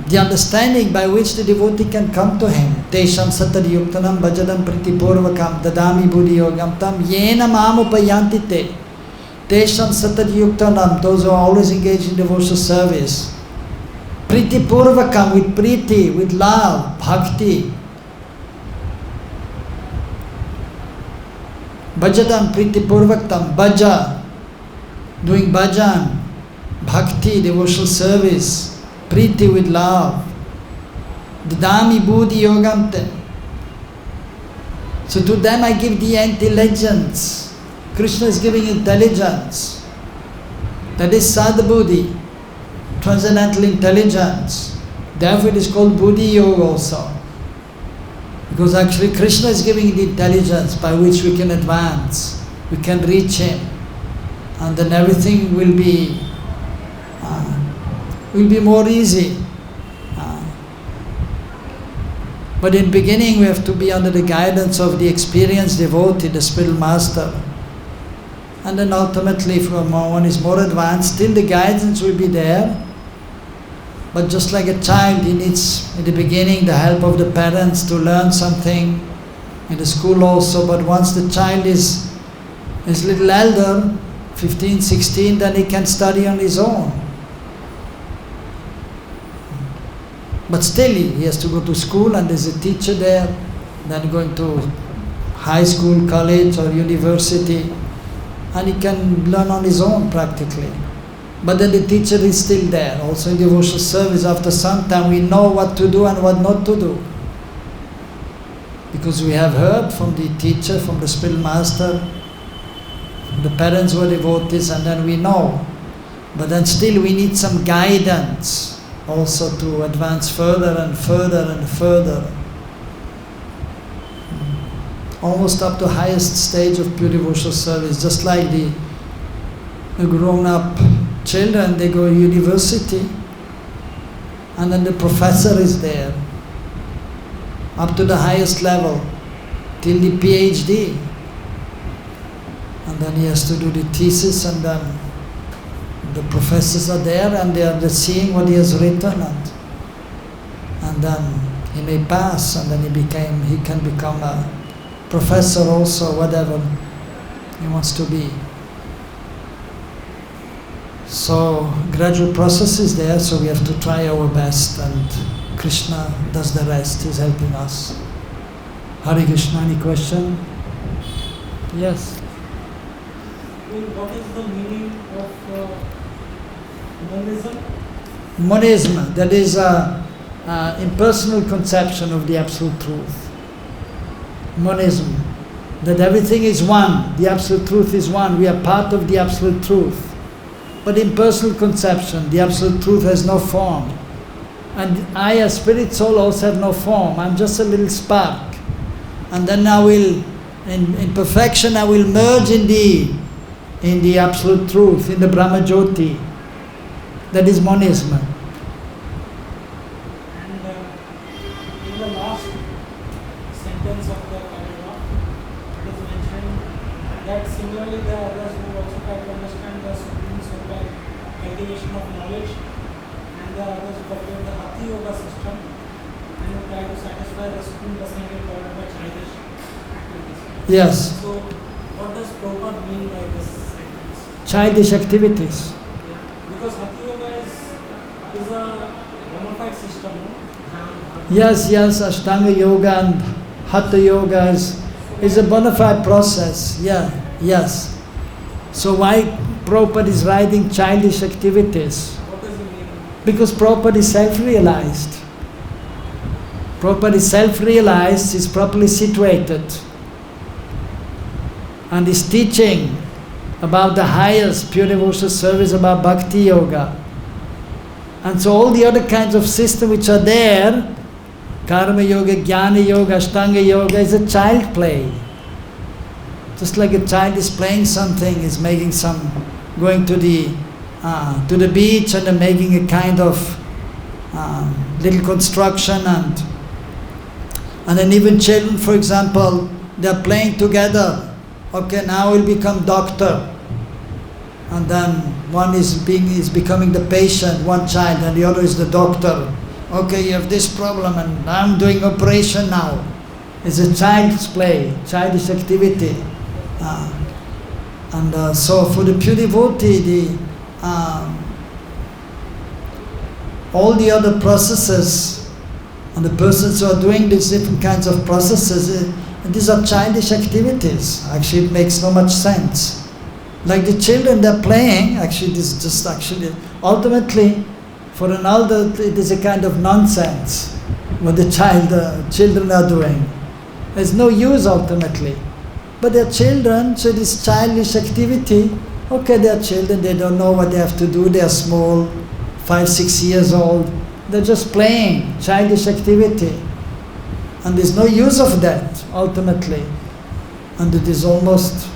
the understanding by which the devotee can come to him. Tesham satadiyuktanam bhajadam pritipurvakam dadami buddhi-yogam tam yena mam paśyanti te. Tesham satadiyuktanam, those who are always engaged in devotional service. Pritipurvakam, with priti, with love, bhakti. Bhajadam pritipurvakam, bhaja, doing bhajan, bhakti, devotional service. Priti, with love. Dadami buddhi-yogam te. So to them I give the intelligence. Krishna is giving intelligence. That is sadbuddhi, transcendental intelligence. Therefore it is called buddhi-yoga also. Because actually Krishna is giving the intelligence by which we can advance, we can reach him, and then everything will be more easy. But in beginning we have to be under the guidance of the experienced devotee, the spiritual master. And then ultimately, if one is more advanced, still the guidance will be there. But just like a child, he needs, in the beginning, the help of the parents to learn something, in the school also. But once the child is a little elder, 15, 16, then he can study on his own. But still, he has to go to school and there's a teacher there, then going to high school, college or university. And he can learn on his own practically. But then the teacher is still there. Also in devotional service, after some time we know what to do and what not to do. Because we have heard from the teacher, from the spiritual master, the parents were devotees, and then we know. But then still we need some guidance also to advance further and further and further. Almost up to highest stage of pure devotional service, just like the grown-up children, they go to university, and then the professor is there, up to the highest level, till the PhD. And then he has to do the thesis and then the professors are there and they are seeing what he has written, and then he may pass, and then he can become a professor also, whatever he wants to be. So gradual process is there, so we have to try our best, and Krishna does the rest. He's helping us. Hare Krishna, any question? Yes. What is the meaning of monism? Monism, that is a impersonal conception of the absolute truth. Monism, that everything is one, the absolute truth is one, we are part of the absolute truth. But impersonal conception, the absolute truth has no form. And I, as spirit soul, also have no form. I'm just a little spark. And then I will, in perfection, I will merge in the absolute truth, in the Brahma Jyoti. That is monism. And in the last sentence of the paragraph, it is mentioned that similarly there are others who also try to understand the Supreme Soul by cultivation of knowledge, and there are others who cultivate the bhakti-yoga system and who try to satisfy the Supreme Personality of God by childish activities. Yes. So, what does Prabhupada mean by this sentence? Childish activities. Yeah. Because bhakti-yoga is a bona fide system, no? Yes, Ashtanga Yoga and Hatha Yoga is a bona fide process. Yeah, yes. So why Prabhupada is writing childish activities? What does it mean? Because Prabhupada is self-realized. Prabhupada is self-realized, is properly situated, and is teaching about the highest pure devotional service, about bhakti-yoga. And so all the other kinds of systems which are there, karma-yoga, jnana-yoga, ashtanga yoga, is a child play. Just like a child is playing something, is making going to the beach and making a kind of little construction, and then even children, for example, they are playing together. Okay, now we'll become doctor. And then one is becoming the patient, one child, and the other is the doctor. Okay, you have this problem, and I'm doing operation now. It's a child's play, childish activity. So for the pure devotee, all the other processes, and the persons who are doing these different kinds of processes, these are childish activities. Actually, it makes no much sense. Like the children, they're playing, ultimately, for an elder, it is a kind of nonsense what the children are doing. There's no use ultimately. But they're children, so this childish activity, okay, they're children, they don't know what they have to do, they're small, 5, 6 years old, they're just playing, childish activity. And there's no use of that, ultimately. And it is almost,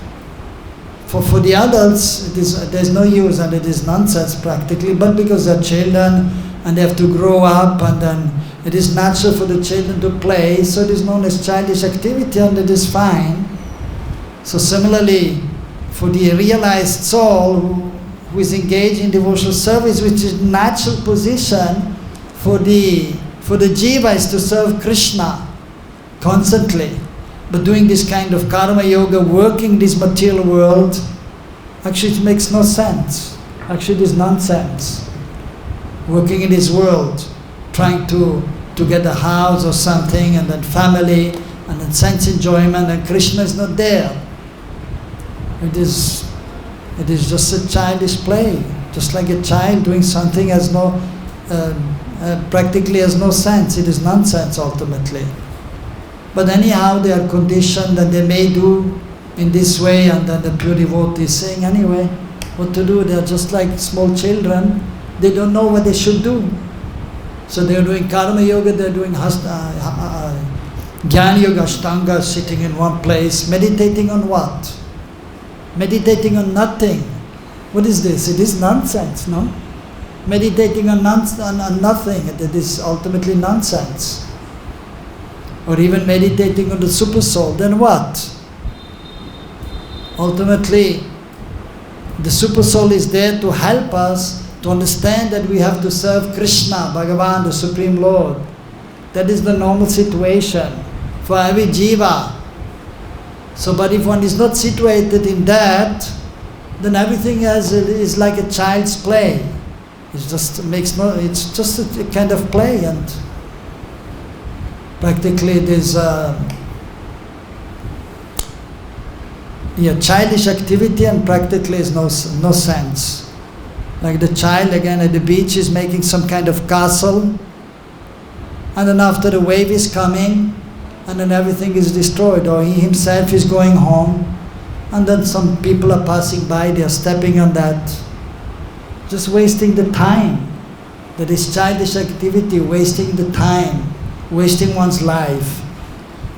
for the adults, there's no use, and it is nonsense practically, but because they're children, and they have to grow up, and then it is natural for the children to play, so it is known as childish activity, and it is fine. So similarly, for the realized soul who is engaged in devotional service, which is natural position for the jiva is to serve Krishna constantly. But doing this kind of karma yoga, working this material world, actually it makes no sense. Actually it is nonsense. Working in this world, trying to get a house or something, and then family, and then sense enjoyment, and Krishna is not there. It is just a childish play, just like a child doing something has practically has no sense. It is nonsense ultimately. But anyhow, they are conditioned, and they may do in this way, and then the pure devotee is saying anyway what to do. They are just like small children. They don't know what they should do. So they are doing karma yoga, they are doing jnana yoga, ashtanga, sitting in one place, meditating on what? Meditating on nothing. What is this? It is nonsense, no? Meditating on nothing, it is ultimately nonsense. Or even meditating on the Supersoul, then what? Ultimately, The Supersoul is there to help us to understand that we have to serve Krishna, Bhagavan, the Supreme Lord. That is the normal situation for every jiva. So, but if one is not situated in that, then everything is like a child's play. It's just a kind of play, and practically there's childish activity, and practically is no sense. Like the child again at the beach is making some kind of castle, and then after the wave is coming, and then everything is destroyed, or he himself is going home, and then some people are passing by, they are stepping on that, just wasting the time. That is childish activity, wasting the time, wasting one's life.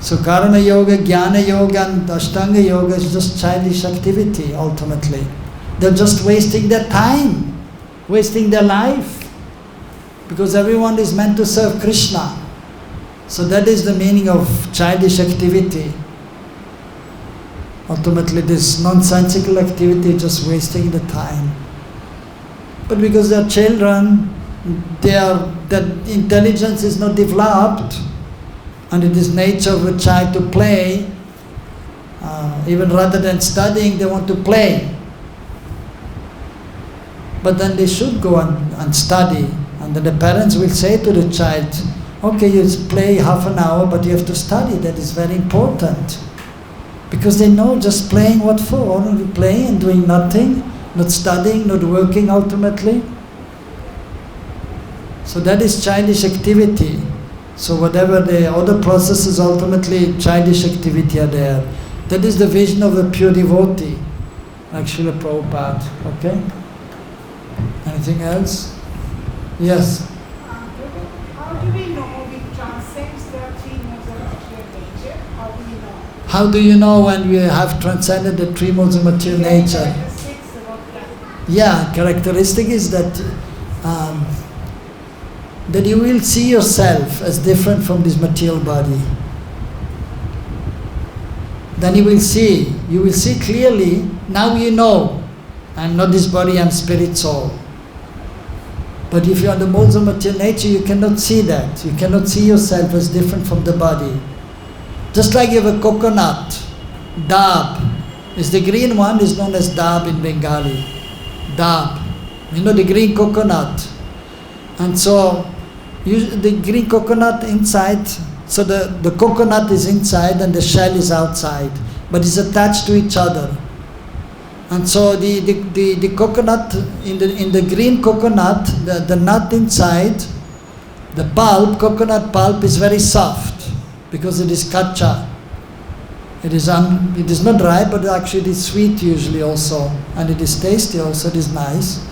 So karma-yoga, jnana-yoga and ashtanga yoga is just childish activity ultimately. They're just wasting their time, wasting their life, because everyone is meant to serve Krishna. So that is the meaning of childish activity. Ultimately this nonsensical activity is just wasting the time. But because they are children, their intelligence is not developed, and it is nature of a child to play. Even rather than studying, they want to play. But then they should go and study, and then the parents will say to the child, okay, you play half an hour, but you have to study. That is very important. Because they know just playing what for? Only playing and doing nothing, not studying, not working ultimately. So that is childish activity. So whatever the other processes, ultimately childish activity are there. That is the vision of a pure devotee, like Srila Prabhupada. Okay? Anything else? Yes? How do we know we transcends the three modes of material nature? How do we know? How do you know when we have transcended the three modes of material nature? Yeah, characteristic is that that you will see yourself as different from this material body. Then you will see clearly, now you know, I'm not this body, I'm spirit soul. But if you are the modes of material nature, you cannot see that. You cannot see yourself as different from the body. Just like you have a coconut, dab, is the green one is known as dab in Bengali. Dab, you know the green coconut. And so, the green coconut inside, so the coconut is inside and the shell is outside, but it's attached to each other. And so the coconut, in the green coconut, the nut inside, the pulp, coconut pulp is very soft because it is kacha. It is not dry, but actually it is sweet usually also, and it is tasty also, it is nice.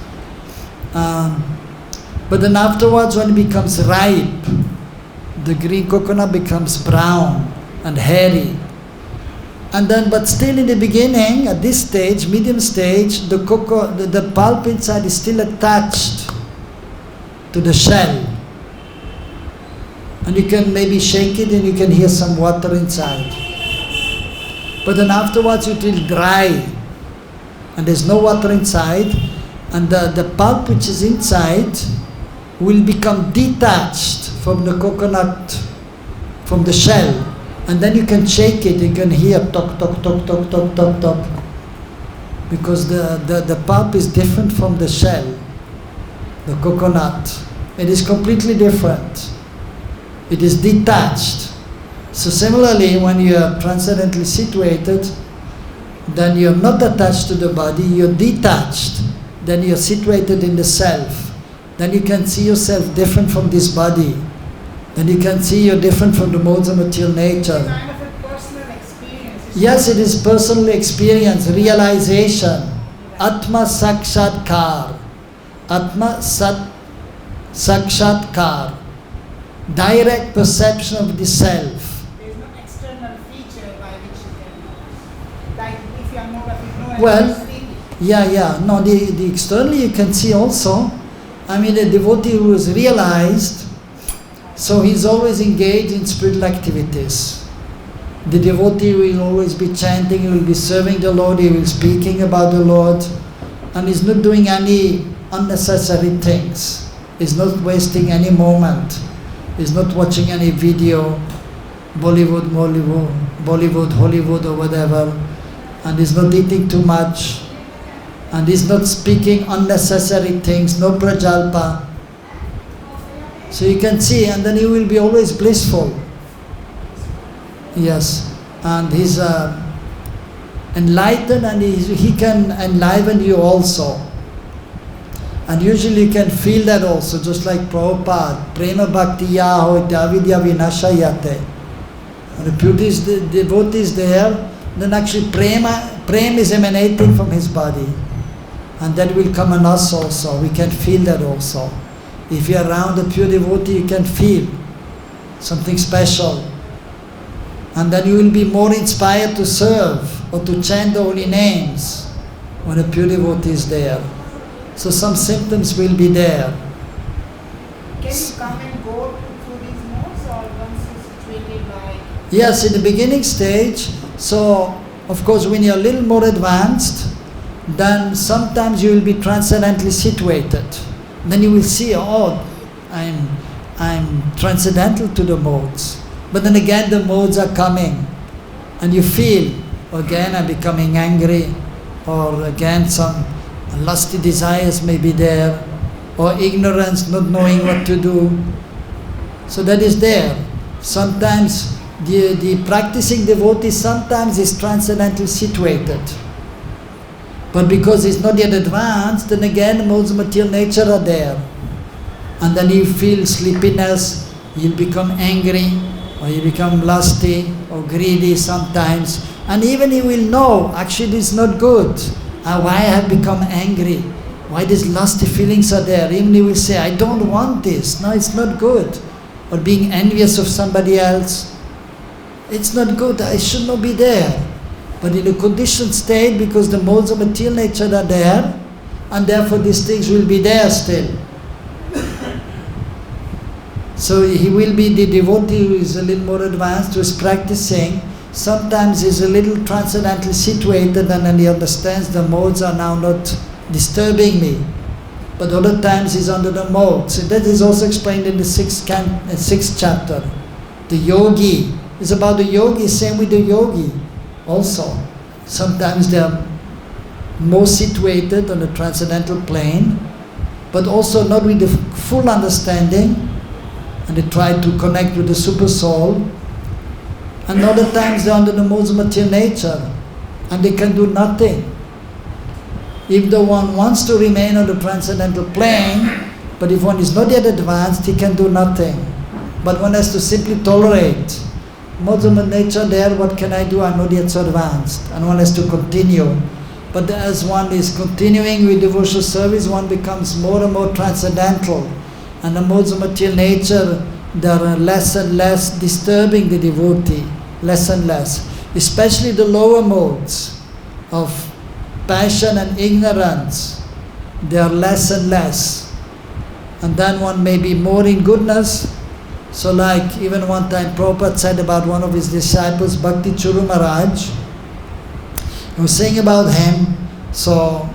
But then afterwards, when it becomes ripe, the green coconut becomes brown and hairy. And then, but still in the beginning, at this stage, medium stage, the pulp inside is still attached to the shell. And you can maybe shake it and you can hear some water inside. But then afterwards it will dry and there's no water inside, and the pulp which is inside will become detached from the coconut, from the shell, and then you can shake it, you can hear tock, tock, tock, tock, tock, tock, tock, because the pulp is different from the shell, the coconut. It is completely different. It is detached. So similarly, when you are transcendently situated, then you are not attached to the body, you are detached. Then you are situated in the self. Then you can see yourself different from this body. Then you can see you're different from the modes of material nature. It's kind of a personal experience. Yes, it is personal experience, realization. Atma sakshatkar. Atma sat sakshatkar. Direct perception of the self. There is no external feature by which you can, like if you are more of ignorant, Well, yeah. No, the externally you can see also. I mean, a devotee who is realized, so he's always engaged in spiritual activities. The devotee will always be chanting, he will be serving the Lord, he will be speaking about the Lord. and is not doing any unnecessary things, is not wasting any moment, is not watching any video, Bollywood, Hollywood or whatever, and is not eating too much, and is not speaking unnecessary things, no prajalpa. So you can see, and then he will be always blissful. Yes, and he's enlightened, and he can enliven you also. And usually you can feel that also, just like Prabhupada, prema bhakti yaho avidya vinashayate. When the devotee is there, then actually prema is emanating from his body. And that will come on us also, we can feel that also. If you are around a pure devotee, you can feel something special. And then you will be more inspired to serve or to chant the holy names when a pure devotee is there. So some symptoms will be there. Can you come and go through these modes, or once you're situated like? Yes, in the beginning stage. So of course when you're a little more advanced, then sometimes you will be transcendently situated. Then you will see, oh, I'm transcendental to the modes. But then again the modes are coming, and you feel, again I'm becoming angry, or again some lusty desires may be there, or ignorance, not knowing what to do. So that is there. Sometimes the practicing devotee sometimes is transcendently situated. But because it's not yet advanced, then again modes of material nature are there. And then you feel sleepiness, you'll become angry, or you become lusty or greedy sometimes. And even you will know, actually this is not good. Why I have become angry? Why these lusty feelings are there? Even you will say, I don't want this. No, it's not good. Or being envious of somebody else. It's not good. I should not be there. But in a conditioned state, because the modes of material nature are there, and therefore these things will be there still. So he will be the devotee who is a little more advanced, who is practicing. Sometimes he's a little transcendently situated, and then he understands the modes are now not disturbing me. But other times he's under the modes. And that is also explained in the sixth chapter. The yogi is about the yogi, same with the yogi also. Sometimes they are more situated on the transcendental plane, but also not with the full understanding, and they try to connect with the Supersoul. And other times they are under the modes of material nature, and they can do nothing. If the one wants to remain on the transcendental plane, but if one is not yet advanced, he can do nothing. But one has to simply tolerate. Modes of nature there, what can I do? I'm not yet so advanced. And one has to continue. But as one is continuing with devotional service, one becomes more and more transcendental. And the modes of material nature, they are less and less disturbing the devotee. Less and less. Especially the lower modes of passion and ignorance. They are less and less. And then one may be more in goodness. So like even one time Prabhupada said about one of his disciples, Bhakti Churu Maharaj. He was saying about him, so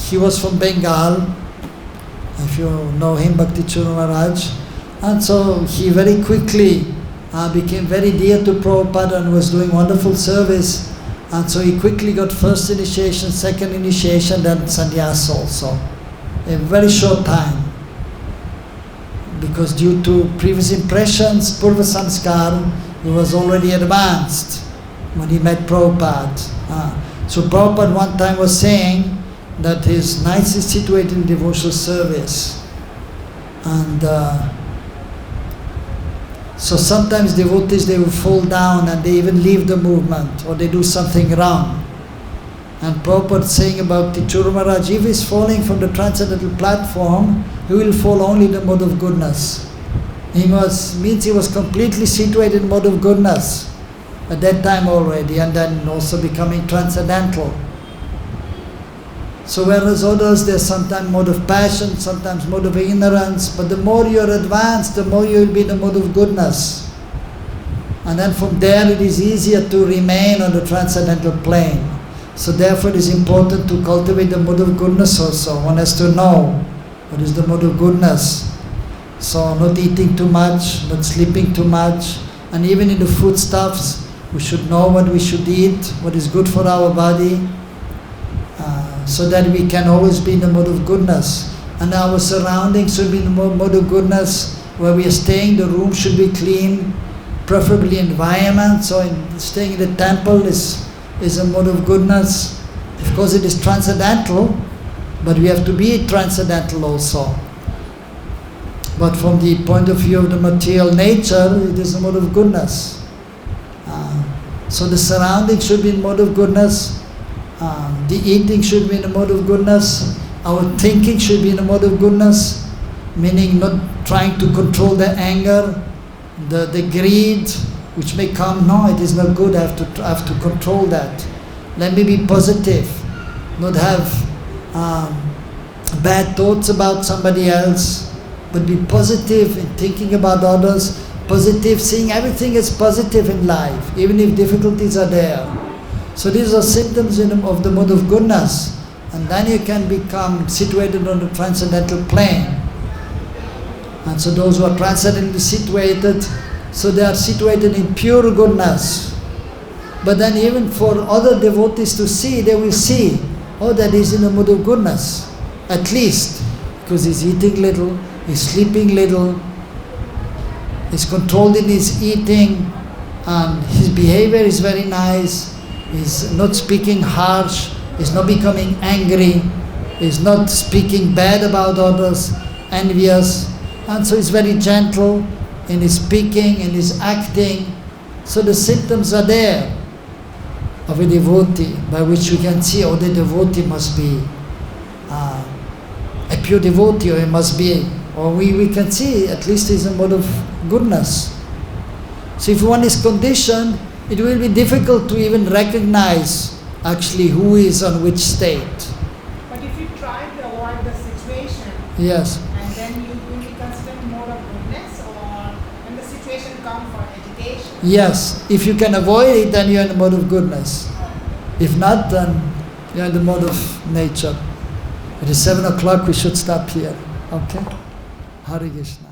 he was from Bengal, if you know him, Bhakti Churu Maharaj. And so he very quickly became very dear to Prabhupada and was doing wonderful service. And so he quickly got first initiation, second initiation, then sannyas also. In a very short time. Because due to previous impressions, purva samskar, he was already advanced when he met Prabhupada. So Prabhupada one time was saying that he is nicely situated in devotional service. And so sometimes devotees, they will fall down and they even leave the movement, or they do something wrong. And Prabhupada saying about the Churu Maharaj, if he is falling from the transcendental platform, he will fall only in the mode of goodness. Means he was completely situated in mode of goodness at that time already, and then also becoming transcendental. So whereas others, there's sometimes mode of passion, sometimes mode of ignorance, but the more you are advanced, the more you will be in the mode of goodness. And then from there it is easier to remain on the transcendental plane. So therefore it is important to cultivate the mode of goodness also. One has to know what is the mode of goodness. So not eating too much, not sleeping too much, and even in the foodstuffs, we should know what we should eat, what is good for our body, so that we can always be in the mode of goodness. And our surroundings should be in the mode of goodness. Where we are staying, the room should be clean, preferably environment. So staying in the temple is a mode of goodness. Of course it is transcendental, but we have to be transcendental also. But from the point of view of the material nature, it is a mode of goodness. So the surroundings should be in mode of goodness. The eating should be in a mode of goodness. Our thinking should be in a mode of goodness, meaning not trying to control the anger, the greed, which may come. No, it is not good. I have to control that. Let me be positive, not have bad thoughts about somebody else, but be positive in thinking about others. Positive, seeing everything as positive in life, even if difficulties are there. So these are symptoms of the mode of goodness. And then you can become situated on the transcendental plane. And so those who are transcendently situated, so they are situated in pure goodness. But then even for other devotees to see, they will see, oh, that is in the mode of goodness. At least, because he's eating little, he's sleeping little, he's controlled in his eating, and his behavior is very nice, he's not speaking harsh, he's not becoming angry, he's not speaking bad about others, envious, and so he's very gentle in his speaking, in his acting. So the symptoms are there of a devotee, by which we can see, oh, the devotee must be a pure devotee, or he must be, or we can see at least he's a mode of goodness. So if one is conditioned, it will be difficult to even recognize actually who is on which state. But if you try to avoid the situation, yes, and then you will be considered mode of goodness, or when the situation comes for agitation. yes, if you can avoid it, then you're in the mode of goodness. If not, then you're in the mode of nature. It is 7 o'clock, we should stop here. Okay? Hare Krishna.